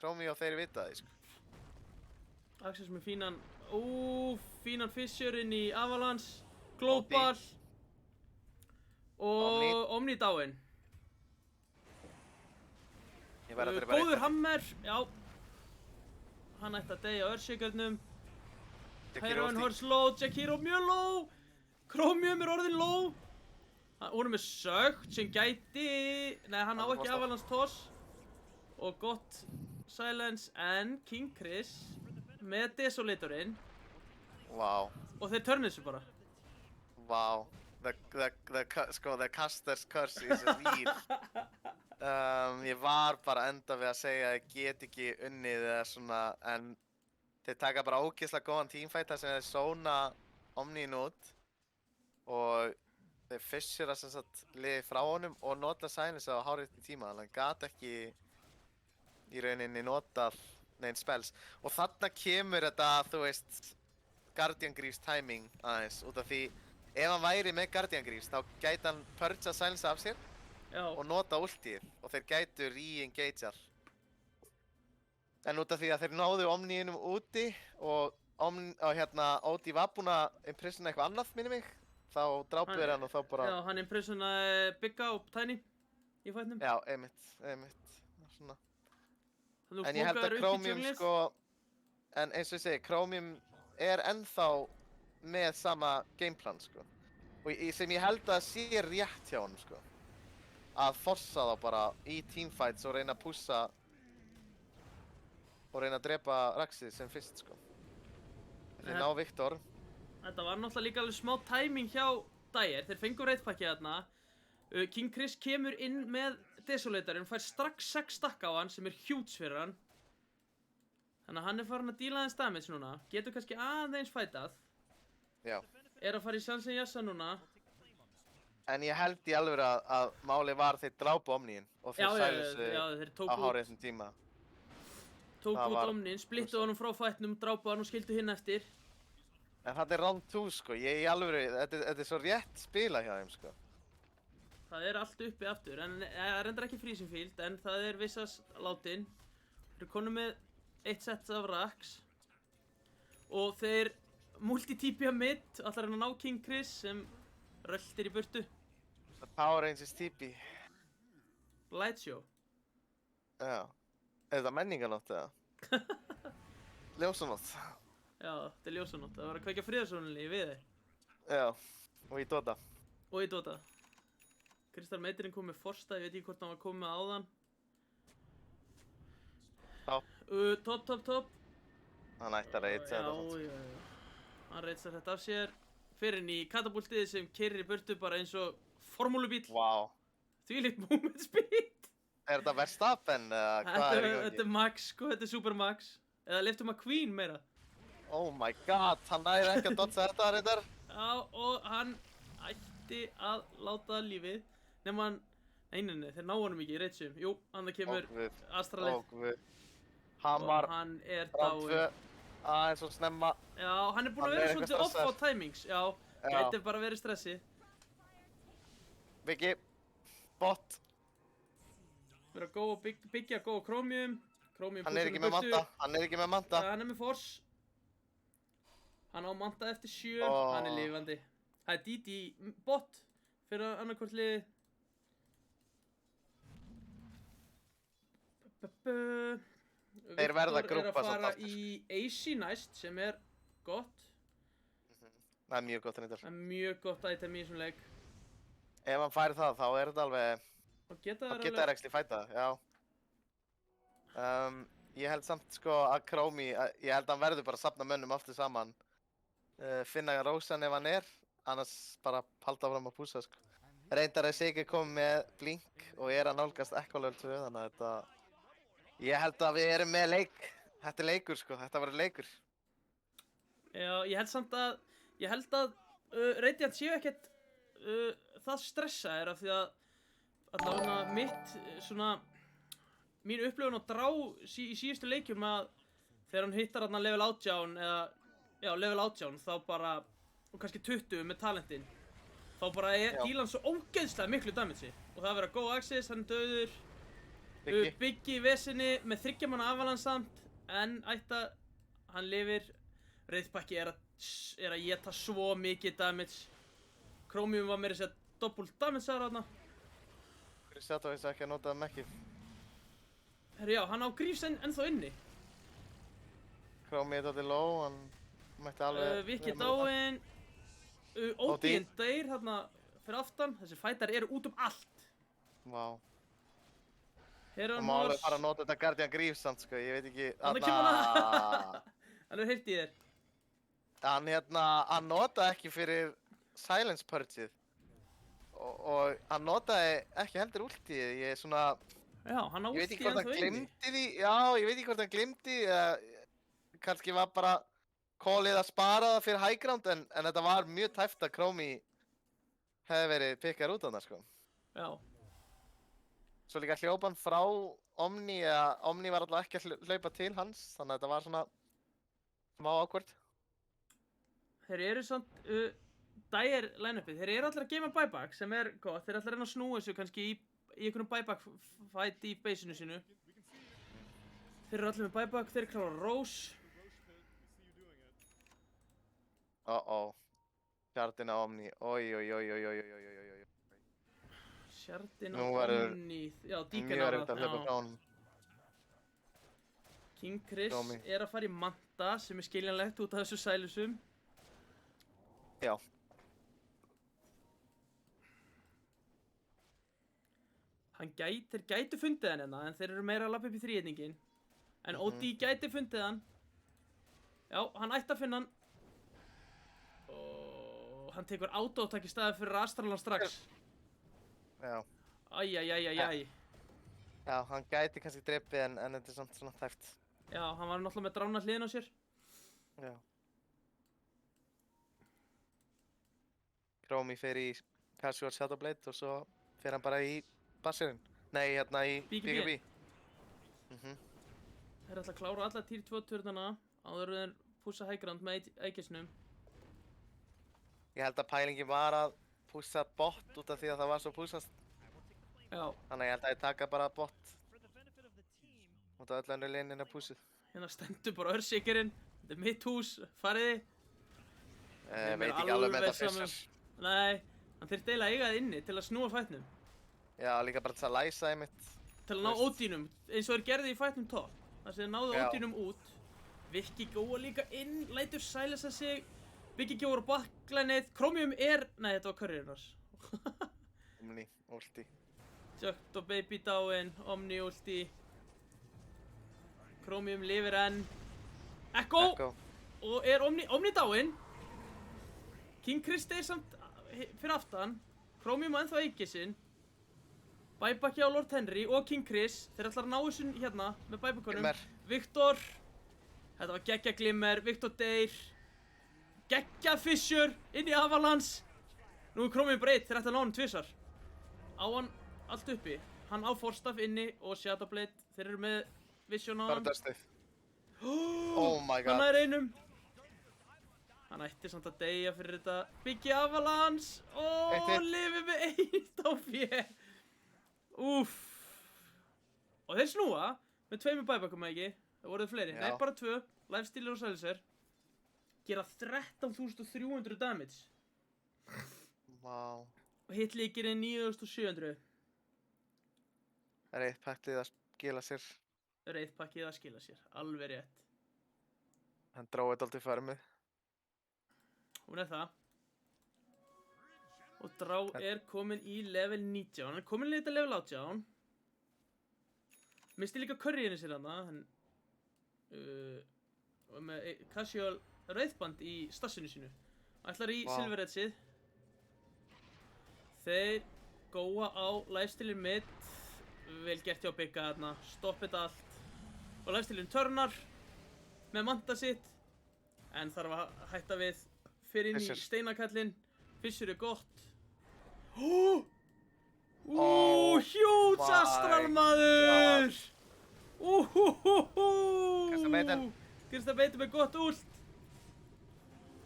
Chromie og þeir vita það því, sko. Axis með fínan Fissure inn í Avalanche, Global og Omni dáinn. Ég verð að fyrir bara Góður hammer, já. Hann ætti að deyja á Earthshaker'num. Heroin Horse low, Jakiro mjög low. Chromium er orðinn low. Hann er með sögt sem gæti... Nei, hann á ekki Avalanche toss. Og gott silence en King Chris með Desolatorinn. Vá. Og þeir törnið þessu bara. Vá. The caster's curse is real. Ég var bara enda við að segja að ég get ekki unnið eða svona, en þeir taka bara ógeðslega góðan teamfight þar sem þeir zóna Omniinn út og þeir fissura sem sagt liðið frá honum og nota silence á hárréttum tíma, þannig að hann gat ekki í rauninni notað neinn spells. Og þarna kemur þetta, þú veist, Guardian Greaves timing aðeins, út af því ef hann væri með Guardian Greaves þá gæti hann purgeað silence af sér Já. og nota ultið og þeir gætu re-engageað. En út af því að þeir náðu Omniinum úti og Ódi var búinn að impressona eitthvað annað, minni mig. Þá drápu þeir hann og þá bara... Já, hann impressionaði Bigga og Tiny í fætnum. Já, einmitt. Svona. Þannig En ég held að Chromium sko... En eins og ég segi, Chromium er ennþá með sama gameplan sko. Og sem ég held að sé rétt hjá honum sko. Að forsa þá bara í teamfights og reyna að pússa og reyna að drepa Raxið sem fyrst sko. Þeir ná Viktor. Þetta var náttúrulega líka alveg smá timing hjá Dire. Þeir fengu reyðpakki þarna. King Chris kemur inn með Desolatorinn, fær strax 6 stakka á hann sem huge fyrir hann. Þannig að hann farin að díla aðeins damage núna. Getur kannski aðeins fætað. Já. Að fara í Sunsen Yassa núna. En ég held í alveg að máli var þeir drápu Omniin og þeir sælusu á háréttum tíma. Tók út Omniin, splittu honum frá fætnum, drápu hann og skildu hinn eftir. En þetta er round 2 sko, ég í alveg, þetta er svo rétt spila hjá þeim sko. Það er allt uppi aftur, en það reyndar ekki freezing field, en það er vissas látin. Þeir eru konum með 1 set af Rax. Og þeir multi-TP'a mid, allar hann að ná King Chris sem röltir í burtu. Power Rangers TP. Light show. Já. Er þetta menninganótt eða? Ljósanótt. Já, þetta er ljósanótt. Það var að kveikja friðarsónunni við þeir. Já, og í Dota. Og í Dota. Kristal Meitirinn kom með forsta, ég veit ekki hvort hann var komið með áðan. Topp. Hann ætti að reitsa þetta og svona. Já. Hann reitsar þetta af sér. Fyrir inn í katapultið sem keyrir í burtu bara eins og formúlubíl. Vá. Þvílíkt moment speed. Er þetta Verstappen eða hvað er í gangi? Þetta er Max sko, þetta er Super Max. Eða Liftum McQueen meira. Oh my god, hann næri ekki að dodsa þetta reyndar. Já, og hann ætti að láta lífið. Nefnum hann, nei, þeir ná honum ekki í reitsum. Jú, hann það kemur Astralith. Hamar, og hann er round 2, dáinn. aðeins og snemma. Já, hann er búinn að vera svolítið off á timings. Já, gæti bara verið stressi. Viki, bot. Verið að góða byggja góða Chromium. Hann er ekki með Manta. Hann er með Force. Hann á Manta eftir 7, hann er lifandi. Það er DD bot fyrir annarkvort liði. Þeir verða að grúpa Viktor er að samt fara aftur. í AC næst sem er gott. Það er mjög gott reyndar. Það er mjög gott item í þessum leik. Ef hann fær það, þá er þetta alveg... Þá geta þær actually fæta, já. Ég held samt sko að Chromie, ég held að hann verður bara að safna mönnum aftur saman. Finna Rósan ef hann er, annars bara halda fram að pússa sko. Reyndar er Siggi komið með blink og er að nálgast Equalöld 2, þannig að þetta... Ég held að við erum með leik. Þetta er leikur sko, þetta verður leikur. Já, ég held að Radiant séu ekkert það stressaðir af því að allavega mín upplifun á Drá í síðustu leikjum að þegar hann hittar þarna level 18 eða level 18 þá bara, og kannski 20 með talentinn, þá bara díla hann svo ógeðslega miklu damage og það verður góð access, hann er döður. Biggi í vesinni með 3 manna avalanche samt, en hann lifir. Reyðpakki er að éta svo mikið damage. Chromium var meira að segja double damage þarna. Kristato veist ekki að nota mekkið. Herru já, hann á Greaves ennþá inni. Chromie er dálítið low, hann mætti alveg... Viki dáinn. Odin deyr hérna fyrir aftan. Þessi fætar eru út allt. Vá. Það má alveg fara að nota þetta Guardian Greaves samt sko, ég veit ekki... Þannig kemur hann. Hann er heilt í þér. Hann notaði ekki fyrir Silence Purge'ið. Og hann notaði ekki heldur ultið, ég er svona... Já, hann á ultið ennþá inni. Ég veit ekki hvort hann glimti því, ég veit ekki hvort hann glimti, kannski var bara callið að spara það fyrir high ground, en þetta var mjög tæft að Chromie hefði verið pikkar út á það sko. Já. Svo líka hljópan frá Omni, Omni var alltaf ekki að hlaupa til hans, þannig að þetta var svona smá awkward. Þeir eru samt, Dire line-upið, þeir eru allir að geima buyback sem er gott, þeir eru allir að reyna að snúa þessu kannski í einhvern buyback fight í baseinu sínu. Þeir eru allir með buyback, þeir klára Rose. Shardin á Omni. Oj. Shardin á Nú verður Omni. Já, Deacon mjög á erfitt að það. hlaupa frá honum. King Chris Romy. er að fara í Manta sem er skiljanlegt út af þessu Silusum. Já. Þeir gætu fundið hann hérna, en þeir eru meira að lappa upp í þríhyrningin. En Mhm. OD gæti fundið hann. Já, hann ætti að finna hann. Og hann tekur auto-attack í staðið fyrir Astralan strax. Já. Æjæjæjæjæj. Já, hann gæti kannski dreipið en þetta er samt svona tæft. Já, hann var náttúrulega með drána hliðin á sér. Já. Chromie fer í Casual Shadowblade og svo fer hann bara í Bassirinn. Nei, hérna í BKB. BKB. Mhm. Þeir ætla að klára alla tier 2 turnana áður en þeir pússa high ground með Ægisnum. Ég held að pælingin var að pússa bot út af því að það var svo pússast. Já, Þannig að ég held að ég taka bara bot. Út af öll önnur liðin að pússuð. hérna stendur bara Earthshakerinn. Þetta er mitt hús, fariði. Mér Veit er ekki alveg með alveg þetta sama. Fisher. Nei, hann þurfti eiginlega að eiga það inni til að snúa fætnum. Já, líka bara til að læsa einmitt. Til að ná Veist. ódýnum, eins og þeir gerði í fætnum top. Þar sem þeir náðu Já. ódýnum út. Vikki góa líka inn, lætur Silesa sig. Vikki góa á baklænið. Chromium er... Nei, þetta var curryrinnars. Omni, ulti. Jukt og Baby dáinn, Omni ulti. Chromium lifir enn. Echo! Echo. Og er Omni dáinn. King Chris deyr samt fyrir aftan. Chromium á ennþá Ægisinn. Bæbakki á Lord Henry og King Chris. Þeir ætlar að ná þessu hérna með bæbakkonum. Glimmer. Viktor. Þetta var geggja Glimmer. Viktor deyr. Geggja Fisher inn í Avalanche. Nú er Chromium breytt. Þeir ætla að ná hann tvisar. Á hann allt uppi. Hann á Forstaff inni og Shadowblade. Þeir eru með Vision á Bara hann. dustið. Oh my Hann god. er einum. Hann ætti samt að deyja fyrir þetta. Biggie Avalanche. Eitt Og hit. lifið með 1 á fjö. Úff. Og þeir snúa með 2 bæbackum ekki. Það voruð fleiri. Já. Nei, bara 2. Lifestealer og Silencer. Gera 13.300 damage. Vá. Og hitlíkir er 9.700. Það er eitt paktið að skila sér. Reiðpakkið að skila sér. Alveg rétt. Hann dróði dálítið förmið. Hún er það. Og Drá er komin í level 19. Hann er komin í þetta level 18. Misti líka curryinu sér hana. Og með casual rauðband í stassinu sínu. Ætlar í Vá. Silver Edge'ið. Þeir góa á lifestealir mitt. Vel gert hjá Bigga þarna. Stopp þetta allt. Og lifestealin törnar með manta sitt. En þarf að hætta við fyrir inn í Fisher. steinakallinn. Fisher er gott. Oh Hjúts my astral maður. Krista Beitin. Krista Beitin með gott ult.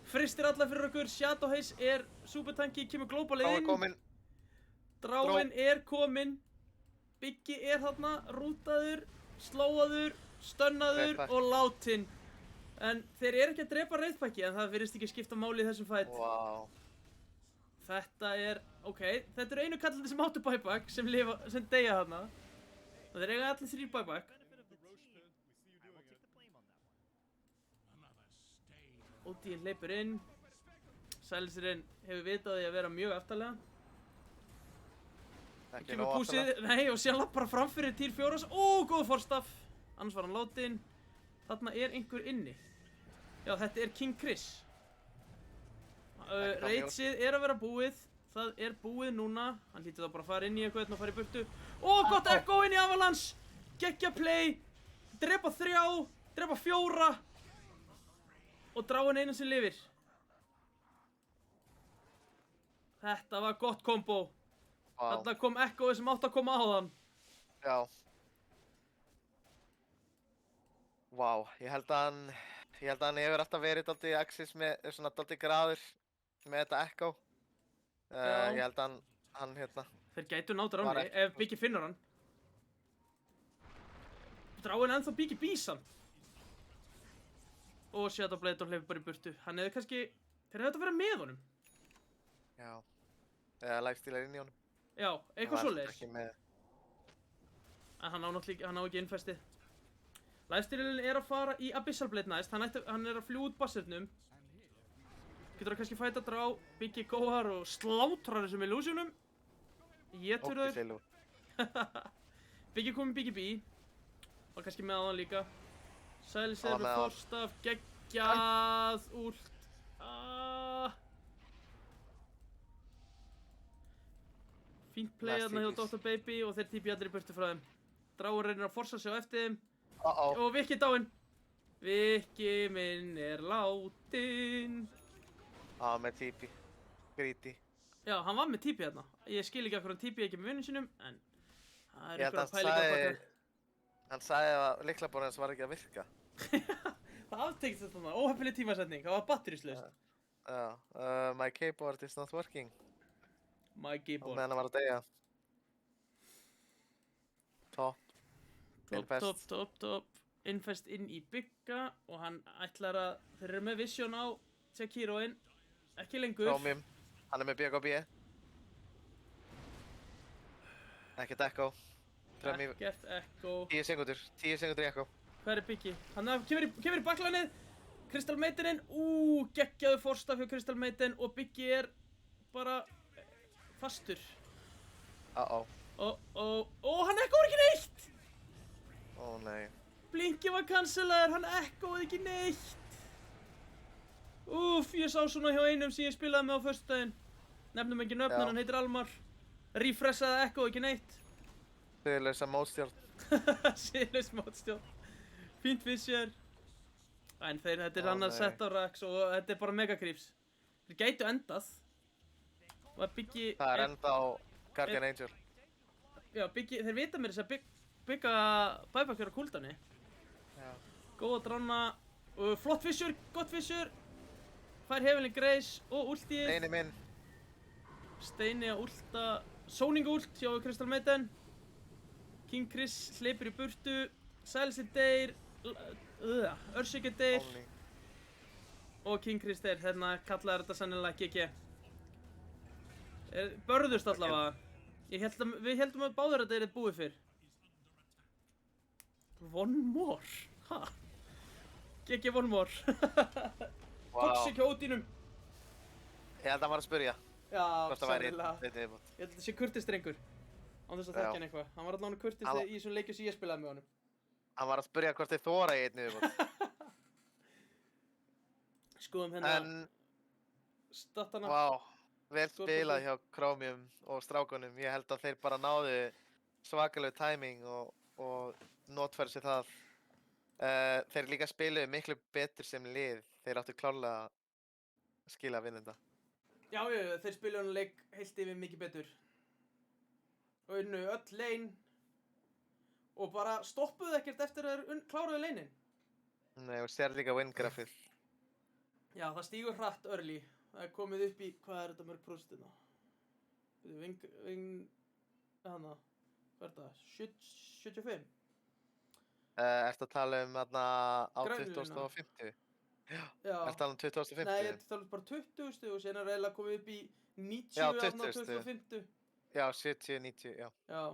Fristir alla fyrir okkur. Shadow Haze er supertanki, kemur global Þá er inn. komin. Dráin er komin. Biggi er þarna, rútaður, slóaður, stönnaður Reiðpack. og látin. En þeir eru ekki að drepa reiðpakki, en það virðist ekki skipta máli í þessum fætt. Vá. Þetta er, ok, þetta eru einu kallandi sem áttu buyback, sem deyja þarna. Og þeir eiga allir 3 buyback. Ódíinn hleypur inn. Silencerinn hefur vitað því að vera mjög aftarlega. Ekki Kemur nóg púsið, aftarlega. nei, og síðan lappar hann fram fyrir tier 4. Góð forstaff. Annars var hann látin. Þarna er einhver inni. Já, þetta er King Chris. Ekki Reitsið er að vera búið. Það er búið núna. Hann hlýtur þá bara að fara inn í eitthvað og fara í burtu. Gott Echo inn í Avalanche. Geggja play. Drepa 3, drepa 4. Og Dráin einu sem lifir. Þetta var gott kombo. Vá. Þarna kom Echoið sem átt að koma á þann. Já. Vá, ég held að hann hefur alltaf verið dálítið í Axis með svona dálítið graður með þetta Echo. Já. Ég held að hann hérna. Þeir gætu nátt Var Dráni ekki- ef Biggi finnur hann. Dráin ennþá Biggie B samt. Og Shadow Blade og hleypur bara í burtu. Hann hefði kannski, þeir hefði þetta að vera með honum. Já. Eða lifesteal inn í honum. Já, eitthvað Hann var svoleiðis. ekki með. En hann á náttúrulega, hann á ekki innfestið. Lifestealinn er að fara í Abyssal Blade næst, hann er að fljúa út bassirnum. Getur það kannski fæta Drá, Biggie Gohar og slátrar þessum illusionum. Étur þau. Óttiseilu. Biggie komið Biggie B. Var kannski með á hann líka. Sælis er Á, með með á. Þorstaf, geggjað, últ. Fínt play Nice þarna hjá TPs. Dr. Baby og þeir típi allir í burtu frá þeim. Dráin reynir að forsa sig á eftir þeim. Uh-oh. Og Viki er dáinn. Viki minn er látinn. Með TP. Greedy. Já, hann var með típi hérna. Ég skil ekki af hverju hann típi ekki með vinnum sínum, en það er Ég held einhverja að pælingar baka. hann sagði að lyklaborðið hans var ekki að virka. Það aftekst þetta þarna, óheppileg tímasetning, það var batterislaust. Já. My keyboard is not working. My Og keyboard. meðan hann var að deyja. Topp. Topp. Infest inn í Bigga og hann ætlar að, þeir eru með vision á Sekiroinn. Ekki lengur. Chromium. Hann er með BKB. Ekkert echo. Fremmi Ekkert echo. 10 sekundur. 10 sekundur í echo. Hvað er Biggi? Hann kemur í baklanið. Crystal Maidinin. Geggjaðu forstaf hjá Crystal Maiden og Biggi er bara fastur. Uh-oh. Hann ekkoði ekki neitt! Ó nei. Blinki var cancelaður, hann ekkoði ekki neitt. Ég sá svona hjá einum sem ég spilaði með á föstudaginn. Nefnum ekki nöfn, Já. en hann heitir Almar. Refressaði ekkoði ekki neitt. Fyrirlausa mótstjórn. Siðlaus mótstjórn. Fínt fissjör. En þetta er Ó, annar nei. set á Rax og þetta er bara megakríps. Þeir gætu endað. Og að Biggi Það er enda á Guardian Angel. Já, Biggi, þeir vita mér þess að Bigga bæbak er á kúldanni. Já. Góða drána. Flott fissjör, gott fissjör. Fær Heavenly Grace og ultið. Einu minn. Steini að ulta. Sóninga ult hjá Crystal Maiden. King Chris hleypur í burtu. Sælsir deyr. Örsíkja deyr. Omni. Og King Chris deyr. Hérna kallaði þetta sannilega GG. Börðust allavega. Við heldum að báður að þetta er búið fyrr. One more? Ha? GG one more. Toxic hjá Odinum. Ég held að hann var að spyrja. Já, Hvort það væri sennilega. einn viðbót. Ég held að þetta sé kurteisdrengur. Án þess að Já. þekkja hann eitthvað. Hann var allavega kurteis Hann- í þessum leikjum sem ég spilaði með honum. Hann var að spyrja hvort þið þóra í einn viðbót. Skoðum hérna En, statana. vel Góð spilað punktur. hjá Chromium og strákunum. Ég held að þeir bara náðu svakalegu timing og notfæri sér það. Þeir líka spiluðu miklu betur sem lið. Þeir áttu klárlega að skila að vinna þetta. Já, þeir spilaði hann leik heilt yfir mikið betur. Og unnu öll lane. Og bara stoppuðu ekkert eftir að þeir kláruðu lanein. Nei, og sér líka win-grafið. Já, það stígur hratt early. Það er komið upp í, hvað er þetta mörg prósentina? Hana, hvað er það? 75? Ertu að tala um þarna á Grænu línuna. 2050? Já. Ertu að tala um 2050? Nei, ég tala bara 20 og sen er eiginlega komið upp í 90 Já, þarna 20. 2050. Já, 70, 90, já. Já.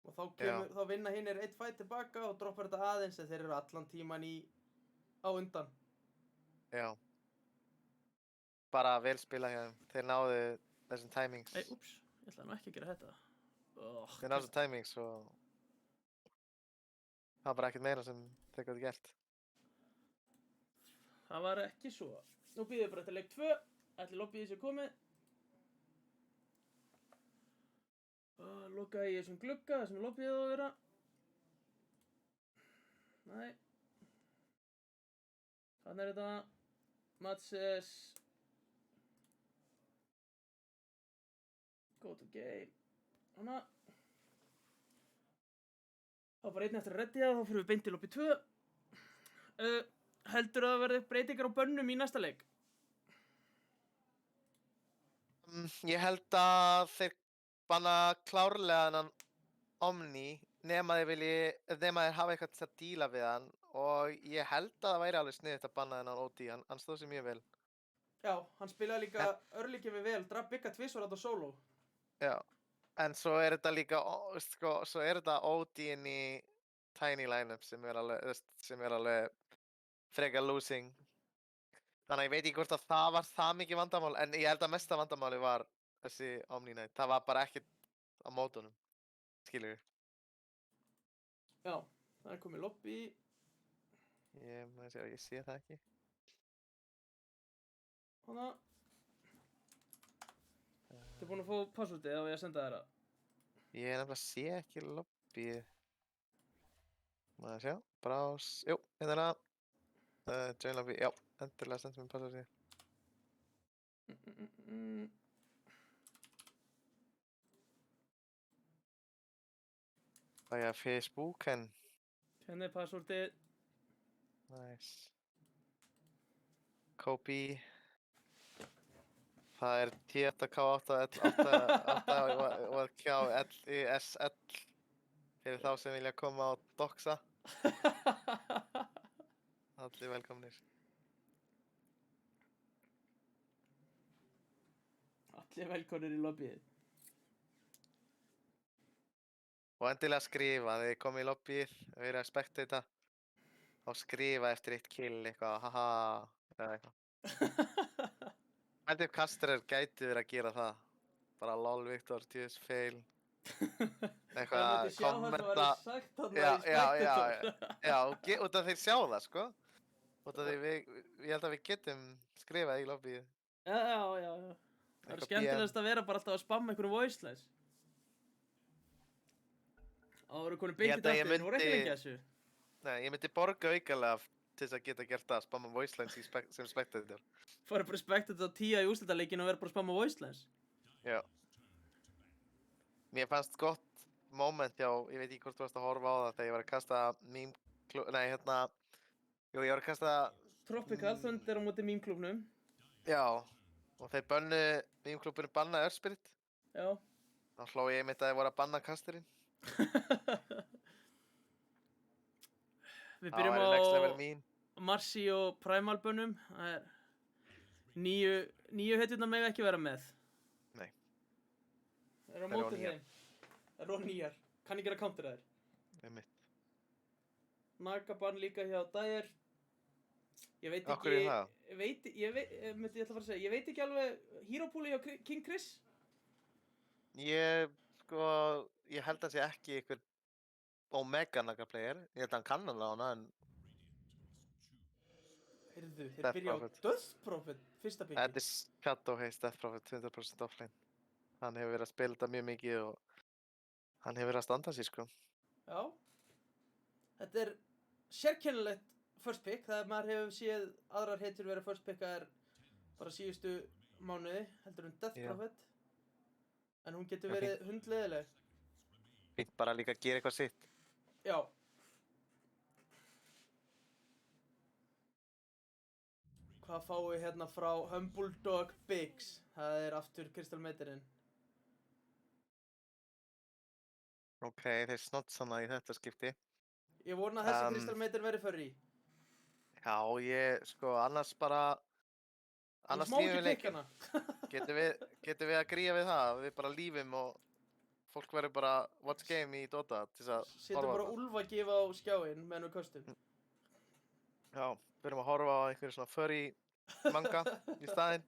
Og þá vinna hinn eitt fight tilbaka og droppar þetta aðeins en þeir eru allan tíman á undan. Já. Bara vel spilað hjá þeim. Þeir náðu þessum timings. Úps, ég ætlaði nú ekki að gera þetta. Þeir náðu þessum timings og það var bara ekkert meira sem þeir gætu gert. Það var ekki svo. Nú býðum við bara eftir leik 2. Ætli lobbyið sé komið. Lokaði ég þessum glugga sem lobbyið á að vera. Nei. Þannig er þetta. Matses. Go to game. Hanna. Það var bara einn eftir að reddi það, þá fyrir við beint til lobby 2. Heldur að það verði breytingar á bönnum í næsta leik? Ég held að þeir banna klárlega þennan Omni nema þeir hafa eitthvað til að díla við hann og ég held að það væri alveg sniðugt að banna þennan OD, hann stóð sér mjög vel. Já, hann spilaði líka örlíkið við vel, draf Bigga tvisvar þarna solo. Já, en svo er þetta líka, sko, svo er þetta OD-in í tiny lineup sem er alveg frekar losing. Þannig að ég veit ekki hvort að það var það mikið vandamál, en ég held að mesta vandamáli var þessi Omni Knight. Það var bara ekkert á mótunum, skilur við. Já, það er komið lobby. Ég sé það ekki. Hanna. Þið búin að fá passwordið eða ég að senda þér það? Ég nefnilega sé ekki lobbyið. Maður sjá, browse, jú, hérna. Join lobby, já, endurlega sendum við passwordið. Það er Facebook, en Hérna er passwordið. nice. Copy. Það er 10K8K8LISL fyrir þá sem vilja koma og doxa. Allir velkomnir. Allir velkonir í lobbyið. Og endilega skrifa, þegar þið komið í lobbyið og verið að spectata og skrifa eftir eitt kill eitthvað, haha, eða eitthvað. Held ef Kastrer gæti verið að gera það. Bara lol Viktor, tjus, fail. Eitthvað, Það myndi sjá það sem var sagt þarna í Spectator. Já, út af þeir sjá það, sko. Út af því ég held að við getum skrifað í lobbyið. Já. Það er skemmtilegast að vera bara alltaf að spamma einhverju voice lines. Það voru konið Ég held byggt að ég aftur, voru ekki myndi- lengi að þessu. Nei, ég myndi borga aukalega til þess að geta gert það, spamma voice lines sem spectator. Fara bara Spectator á 10 í úrslitaleikin og vera bara að spamma voice lines. Já. Mér fannst gott moment hjá, ég veit ekki hvort þú varst að horfa á það, þegar ég var að kasta ég var að kasta, Tropical Thunder á móti meme-klúbnum. já, og þeir meme-klúbburinn bannaði Örspirit. Já. Þá hló ég einmitt að þeir voru að banna kasturinn. Við Það byrjum væri next level á mín. Marcy og Primal bönnum. Það er nýju hetjurnar mega ekki vera með. Nei. Það er á Þær eru móti nýjar. þeim. Það eru á nýjar. Kann ekki gera counter þær. Einmitt. Nagabann líka hjá Dyer. Ég veit Af hverju ekki, það? ég ætla að fara að segja, ég veit ekki alveg Hero Pooli hjá King Chris. Ég held að sé ekki einhver Omega Naga player. Ég held að hann kann alveg á hana, en Heyrðu, þeir Death byrja á Prophet. Death Prophet, fyrsta byggi. þetta er Shadow Haze Death Prophet 100% offline. Hann hefur verið að spila þetta mjög mikið og hann hefur verið að standa sig, sko. Já. Þetta er sérkennilegt first pick, það er maður hefur séð aðrar hetjur vera first pickaðar bara síðustu mánuði, heldur Death Já. Prophet. En hún getur Já, verið hundleiðileg. Fínt bara líka að gera eitthvað sitt. Já. Hvað fáum við hérna frá Humble Dog Biggs? Það er aftur Crystal Meterinn. Ok, þeir snott svona í þetta skipti. Ég vona að þessi Um, Crystal Meter verið furry. Já, annars bara... Annars Annars má lífum ekki við pikka leikinn. hana. Getum við að gríja við það? Við bara lífum og fólk verður bara watch game í Dota til þess að Setjum horfa á bara þetta. úlfa að gefa á skjáinn meðan við köstum. Já, við erum að horfa á einhverju svona furry manga í staðinn.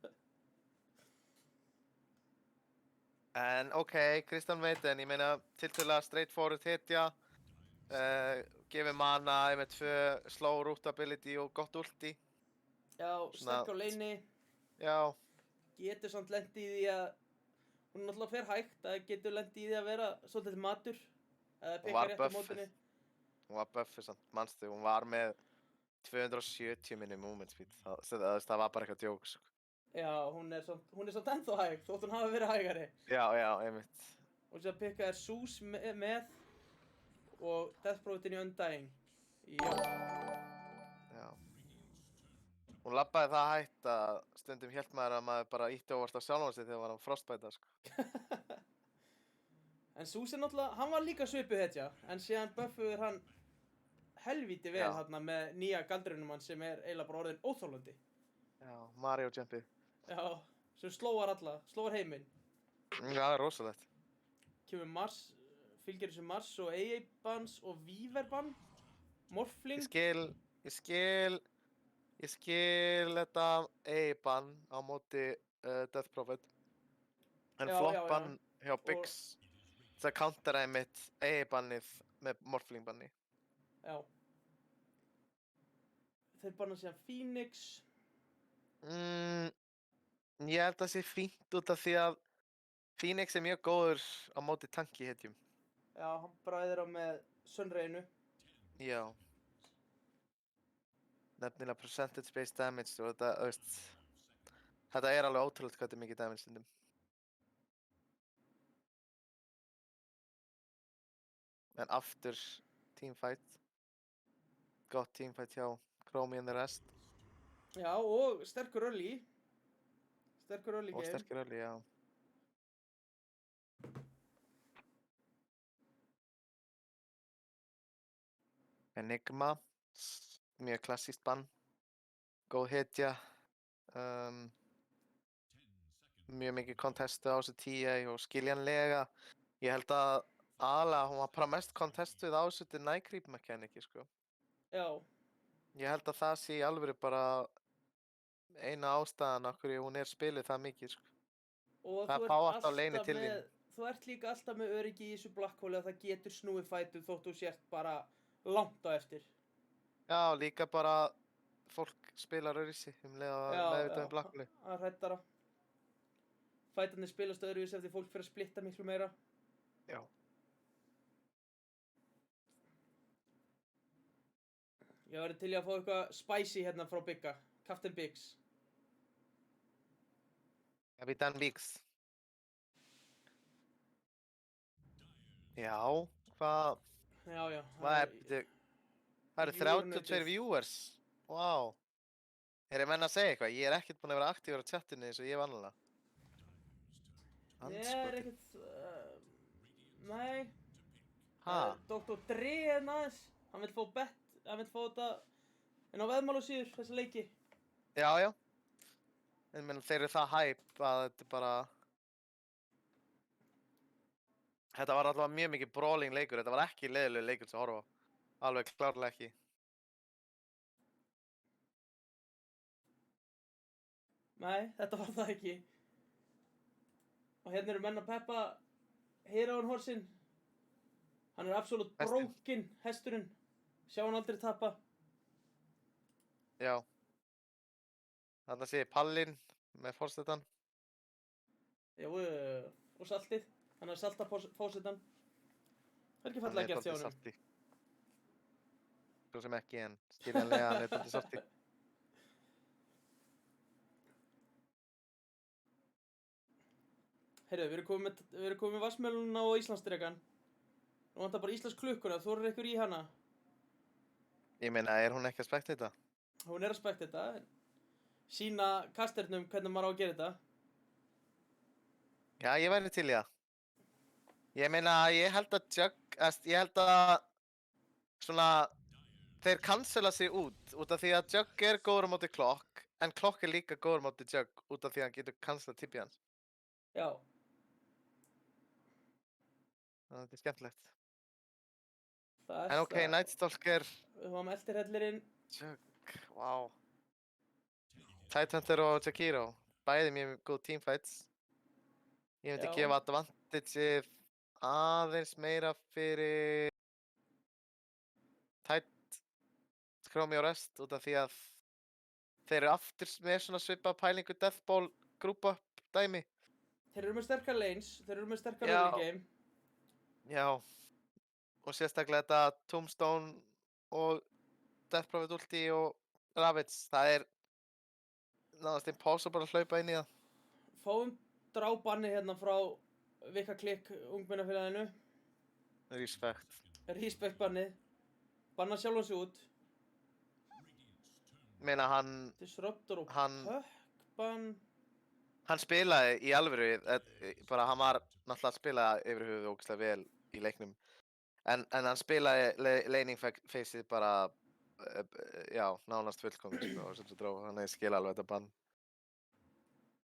En ok, Crystal Maiden, ég meina tiltölulega straightforward hetja. Gefið mana, með 2 slow root ability og gott ulti. Já, Svona- sterk á leini. Já, Getur samt lent í því að hún náttúrulega fer hægt, það getur lent í því að vera svolítið matur eða Hún pikka var rétt á buffuð. mótinni. hún var buffuð samt, manstu, hún var með 270 minni movement speed. Það var bara eitthvað djók, sko. Já, hún er samt ennþá hæg, þótt hún hafi verið hægari. Já, einmitt. Og sér pikka er Sus með og Death Prophetin í Undying. Já, Já. Hún labbaði það hægt að stundum hélt maður að maður bara ítti óvart á sjálfan sig þegar maður var að frostbæta, sko. En Zeus náttúrulega, hann var líka svipuð hetja, en síðan buffuður hann helvíti vel Já. hérna með nýja galdrinum hann sem eiginlega bara orðin óþolandi. Já, Mario jumpið. Já, sem slóar alla, slóar heiminn. Já, það er rosalegt. Kemur Mars, fylgir þessu Mars og Eibans og Víverban, Morfling. Ég skil þetta Eiban á móti Death Prophet. En Já, floppan hjá Og- Biggs, það counteraði mitt Eibannið með Morphling banni. Já. Þeir banna síðan Phoenix. Ég held að það sé fínt út af því að Phoenix er mjög góður á móti tanki hetjum. Já, hann bræðir á með Sunraynu. Já. Nefnilega percentage based damage og þetta, þú veist, þetta er alveg ótrúlega hvað þetta er mikið damage stundum. En aftur teamfight. Gott teamfight hjá Chromie and the rest. Já, og sterkur early. Sterkur early Og game. sterkir öll, já. Enigma, mjög klassískt bann. Góð hetja. Mjög mikið contestu á þessu TA og skiljanlega. Ég held að aðalega hún var bara mest contestuð á þessu til Night Creep mechanic, sko. Já, Ég held að það sé í alvöru bara eina ástæðan af hverju hún er spiluð það mikið, sko. og Það þú fá ert alltaf leyni alltaf til þín. með, þú ert líka alltaf með öryggi í þessu Black Hole að það getur snúið fætum þótt þú sért bara langt á eftir. Já, líka bara fólk spilar öðruvísi leið að meðvitað um Black Hole. Það er hrættara. Fætarnir spilast öðruvísi eftir fólk fyrir að splitta miklu meira. Já. Ég væri til í að fá eitthvað spicy hérna frá Bigga. Captain Biggs. Kapitan Biggs. Já, hvað Já. Það eru Viewer 32 viewers. Vá. Eru menn að segja eitthvað? Ég er ekkert búinn að vera aktífur á chatinu eins og ég vanlega. Ég er ekkert... nei. Ha? Dr. Dre hérna aðeins. Hann vill fá þetta inn á veðmála síður, þessi leiki. Já. En menn þeir eru það hype að þetta bara... Þetta var alltaf mjög mikið brawling leikur. Þetta var ekki leiðilegur leikur sem horfa á. Alveg klárlega ekki. Nei, þetta var það ekki. Og hérna eru menn að peppa Heroin Horsinn. Hann er absolutt Hestinn. broken, hesturinn. Sjá hann aldrei tappa. Já. Þarna sé ég Pallinn með forsetan. Jú, og saltið. Hann er salta fósitan. Það er ekki fallega gert hjá honum. Salti. Svo sem ekki, en skiljanlega hann er dálítið salti. Heyrðu, við erum komið með vassmjöluna og Íslandsdrekan. Nú vantar bara Íslands klukkuna, þú eru ykkur í hana. Ég meina, er hún ekki að spekta þetta? Hún er að spekta þetta, en sína kasternum hvernig maður á að gera þetta. Já, ég væri til í það. Ég meina, ég held að svona, þeir cancela sig út af því að Jug er góður á móti Clock, en Clock er líka góður á móti Jug út af því að hann getur cancela tippið hans. Já, Þannig að þetta er skemmtilegt. það er En ok, Nightstalker, Við höfum eldirhellirinn. Jug, wow. Tidehunter og Jakiro, bæði mjög góð teamfights. Ég myndi Já. gefa advantageið aðeins meira fyrir Chromie og rest út af því að þeir eru aftur með svona svipað pælingu Deathball group up dæmi. Þeir eru með sterkar lanes, þeir eru með sterkar Já. early game. Já. Og sérstaklega þetta Tombstone og Death Prophet ulti og Ravage, það er nánast impossible að hlaupa inn í það. Fáum drábanni hérna frá Vika Klikk ungmennafélaginu. Respect. Respect bannið. Banna sjálfan sig út. Meina hann Disruptor og Hann- Puck bann. hann spilaði í alvöru, bara hann var náttúrulega að spila yfir höfuð ógeðslega vel í leiknum. En hann spilaði laning faceið bara, já, nánast fullkomið, sko, sem svo dró, hann skil alveg þetta bann.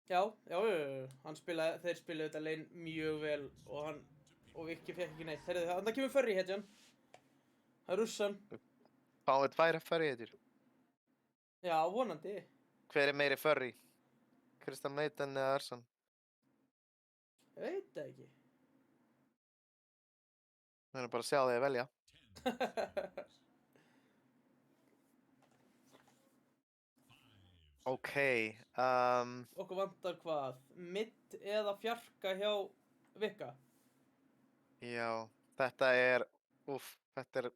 Já, þeir spilaði þetta lane mjög vel og Viki fekk ekki neitt. Heyrðu, þarna kemur Furry hetjan. Það er russan. Fáum við 2 Furry hetjur. Já, vonandi. Hver er meiri Furry? Crystal Maiden eða Ursan? Ég veit það ekki. Við erum bara að sjá þig að velja. Ok, Okkur vantar hvað? Mid eða fjarka hjá Vika? já, þetta er, þetta er,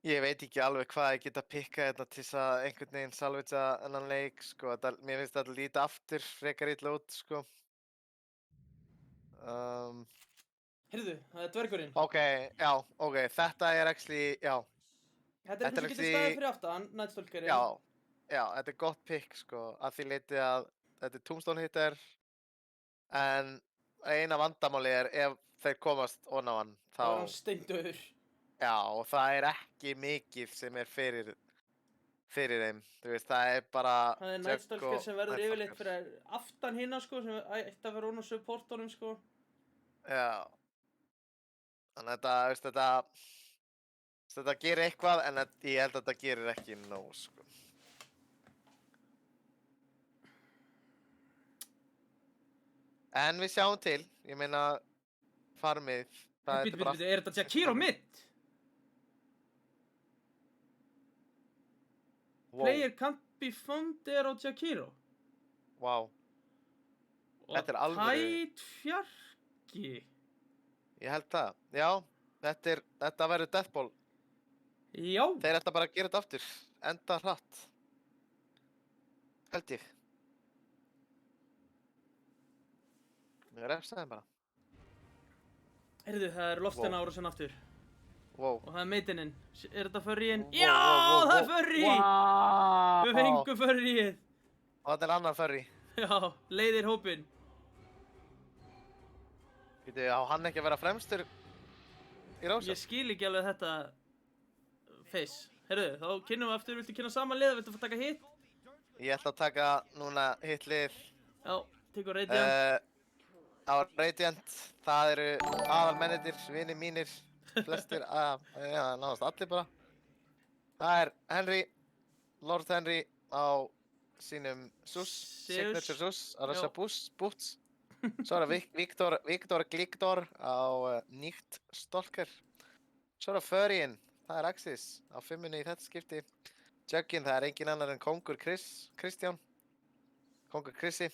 ég veit ekki alveg hvað ég geta pikkað þetta til þess að einhvern veginn salvitsa þennan leik, sko, mér finnst þetta lítið aftur frekar illa út, sko. Heyrðu, það er dvergurinn. Ok, þetta er actually, já. Þetta er einhver sem getur staðið fyrir aftan, Nightstalkerinn. Já, þetta er gott pikk, sko, að því leiti að þetta er Tombstone hitter, en eina vandamáli er ef þeir komast ofan á hann, þá er hann steindauður. Já, og það er ekki mikið sem er fyrir þeim, þú veist, það er bara það er Nightstalker sem verður yfirleitt fyrir aftan hinna, sko, sem ætti að vera ofan á supportunum, sko. Já, þannig að þetta gerir eitthvað, en ég held að þetta gerir ekki nóg, sko. En við sjáum til, ég meina, farmið, Bíddu, er þetta Jakiro mid? Player can't be found er á Jakiro. Vá. Þetta er alvöru. Tæt fjarki. Ég held það, já, þetta verður deathball. Já. Þeir ætla bara að gera þetta aftur, enda hratt. Held ég. Mér refsa þeim bara. Heyrðu, það er Loften Árason aftur. Wow. Og það er Maideninn. Er þetta Furryinn? Já, það er Furry! Wow! Við fengum Furryið. Og þetta er annar Furry. Já, leiðir hópinn. Á hann ekki að vera fremstur í rása? Ég skil ekki alveg þetta face. Heyrðu, þá kynnum við aftur. Viltu kynna saman liða? Viltu fá taka hit? Ég ætla að taka núna hit lið. Já, tekur Radiant. Á Radiant, það eru aðalmennir, vinir mínir, flestir, já, náðast allir bara. Það er Henry, Lord Henry á sínum signature sus, á þessa boots. Svo er það Viktor Gligdor á Nýtt Stalker. Svo er það Furryinn, það er Axis á 5-unni í þetta skipti. Jugginn, það er engin annar en Kongur Kristján. Kongur Chrissy,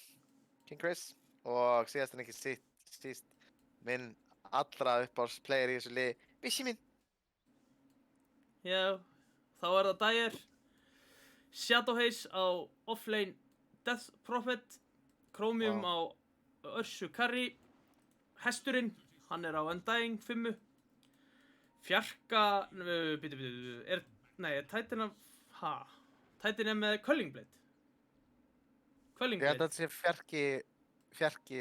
King Chris. Og síðast en ekki síst minn allra uppáhaldsplayer í þessu liði, Vissi minn. Já, þá er það Dyer, Shadowhaze á offlane Death Prophet, Chromium á Ursu Carry, Hesturinn, hann er á Undying 5, Fjarka, Titan er með Culling Blade. Ég held að þetta sé fjarki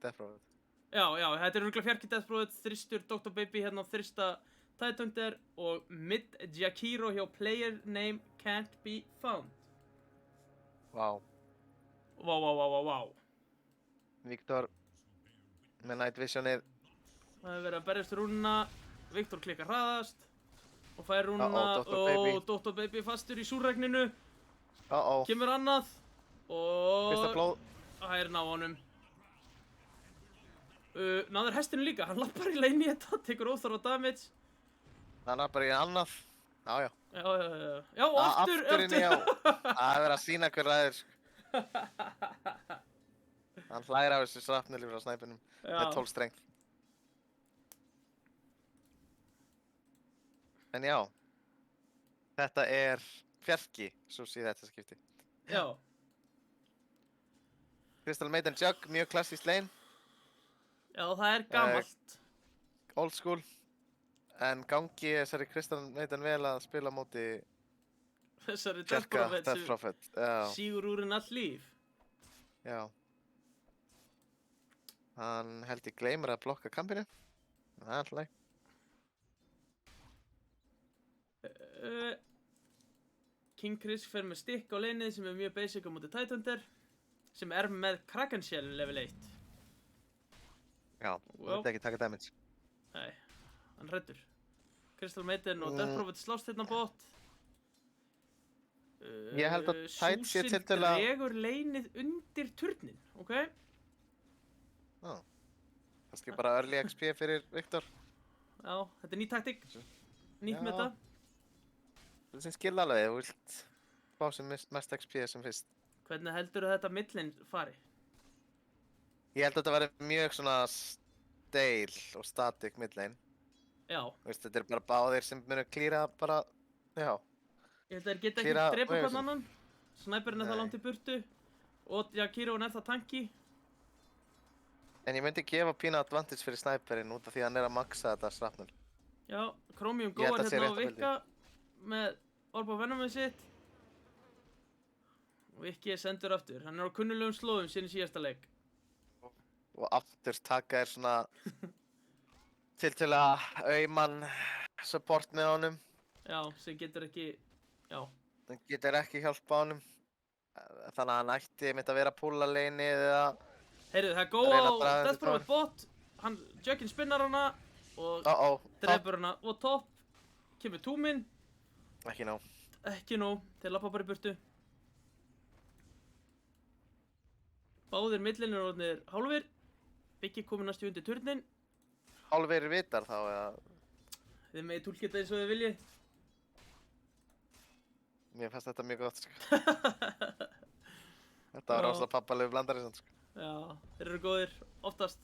Death Prophet. Já, þetta er örugglega fjarki Death Prophet, þristur Dr. Baby hérna á þrista Titan der og mid Jakiro hjá player name can't be found. Vá. Vá. Viktor með Night Visionið. Það er verið að berjast rúnuna, Viktor klikkar hraðast og fær rúnuna og Dr. Baby fastur í súrregninu. Kemur annað og fyrsta blóð. Það er ná honum. Náður hestinu líka, hann lappar í lane í þetta, tekur óþarfa damage. Hann lappar í annað. Já. Já, aftur. Afturinn, já. Það er verið að sýna hver það er. Hann hlægir á þessu srapnili frá snæpunum með 12 strength. En já, þetta er fjarki, svo sé þetta skipti. Já. Crystal Maiden Jug, mjög klassískt lane. Já, það er gamalt. Old school. En gangi þessari Crystal Maiden vel að spila á móti Þessari Death Prophet. sígur úr henni all líf. Já. Hann held ég gleymir að blokka kampinu. Það er alltaf leið. King Chris fer með stikk á leinið sem er mjög basic á móti Tidehunter sem er með Kraken Shell level 1. Já, þú veit ekki taka damage. Nei, hann hræddur. Crystal Maiden og Death Prophet slást hérna bót. Ég held að Tide sé Súsin tiltölulega- dregur leinið undir turnin, ok? Já. Kannski bara early XP fyrir Viktor. Já, þetta er ný taktík. Nýtt Já. með þetta. Það sem skil alveg, þú vilt fá sem mest XP sem fyrst. Hvernig heldur þetta millin fari? Ég held að þetta væri mjög svona steil og static midlane. Já, Þú veist, þetta er bara báðir sem munu klíra bara, já. ég held að þeir geta ekki Kira drepa Wavesen. hvern annan. Snæperinn er það Nei. langt í burtu. Og já, Kiron er það tanki. En ég myndi gefa pína advantage fyrir snæperinn út af því að hann er að maxa þetta shrapnel. Já, Chromium Ég held góðar að sé hérna á rétt að Vikka með Orb of Venomið sitt. Og Vikki er sendur aftur. Hann er á kunnulegum slóðum síðan í síðasta leik. Og aftur taka er svona tiltölulega auðmann support með honum. Já, sem getur ekki, já. Það getur ekki hjálpa honum. Þannig að hann ætti einmitt að vera að púla leinið eða... Heyrðu, það er góð Reyna á að draga Death þetta Prophet bot. Juggin spinnar hana og Top, drefur hana. Og topp kemur túminn. ekki ná. Ekki nóg, þeir lappa bara í burtu. Báðir millinir eru orðnir hálfir. Biggi komið næstu undir turnin. Hálfir vitar þá eða... Þið megið túlka þetta eins og þið viljið. Mér fannst þetta mjög gott, sko. Þetta var Já. rosalega pappalegu blandari, sko. Já, þeir eru góðir, oftast.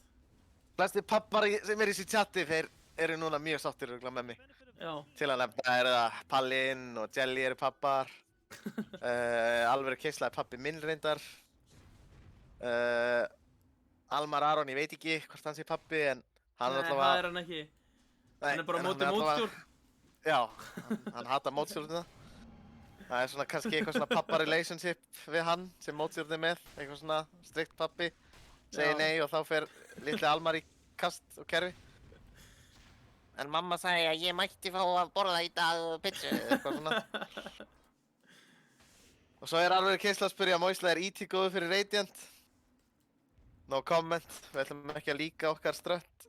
Flestir pappar sem er í þessu chati, þeir eru núna mjög sáttir örugglega með mig. Já, Til að nefna er það Pallinn og Jelly eru pappar. Alvöru Keisla er pappi minn reyndar. Almar Aron, ég veit ekki hvort hann sé pappi, en hann nei, allavega... það er hann ekki. Hann er bara en móti allavega- mótstjórn. Já, hann hatar mótstjórnina. Það er svona kannski eitthvað svona pappa-relationship við hann sem mótstjórn er með. Eitthvað svona strikt pappi, segir Já. nei og þá fer litli Almar í kast og kerfi. En mamma sagði að ég mætti fá að borða í dag og pizza, eitthvað svona. Og svo er alveg Keisla að spyrja, Moisla, er E.T. góður fyrir Radiant? No comment, við ætlum ekki að líka okkar strött.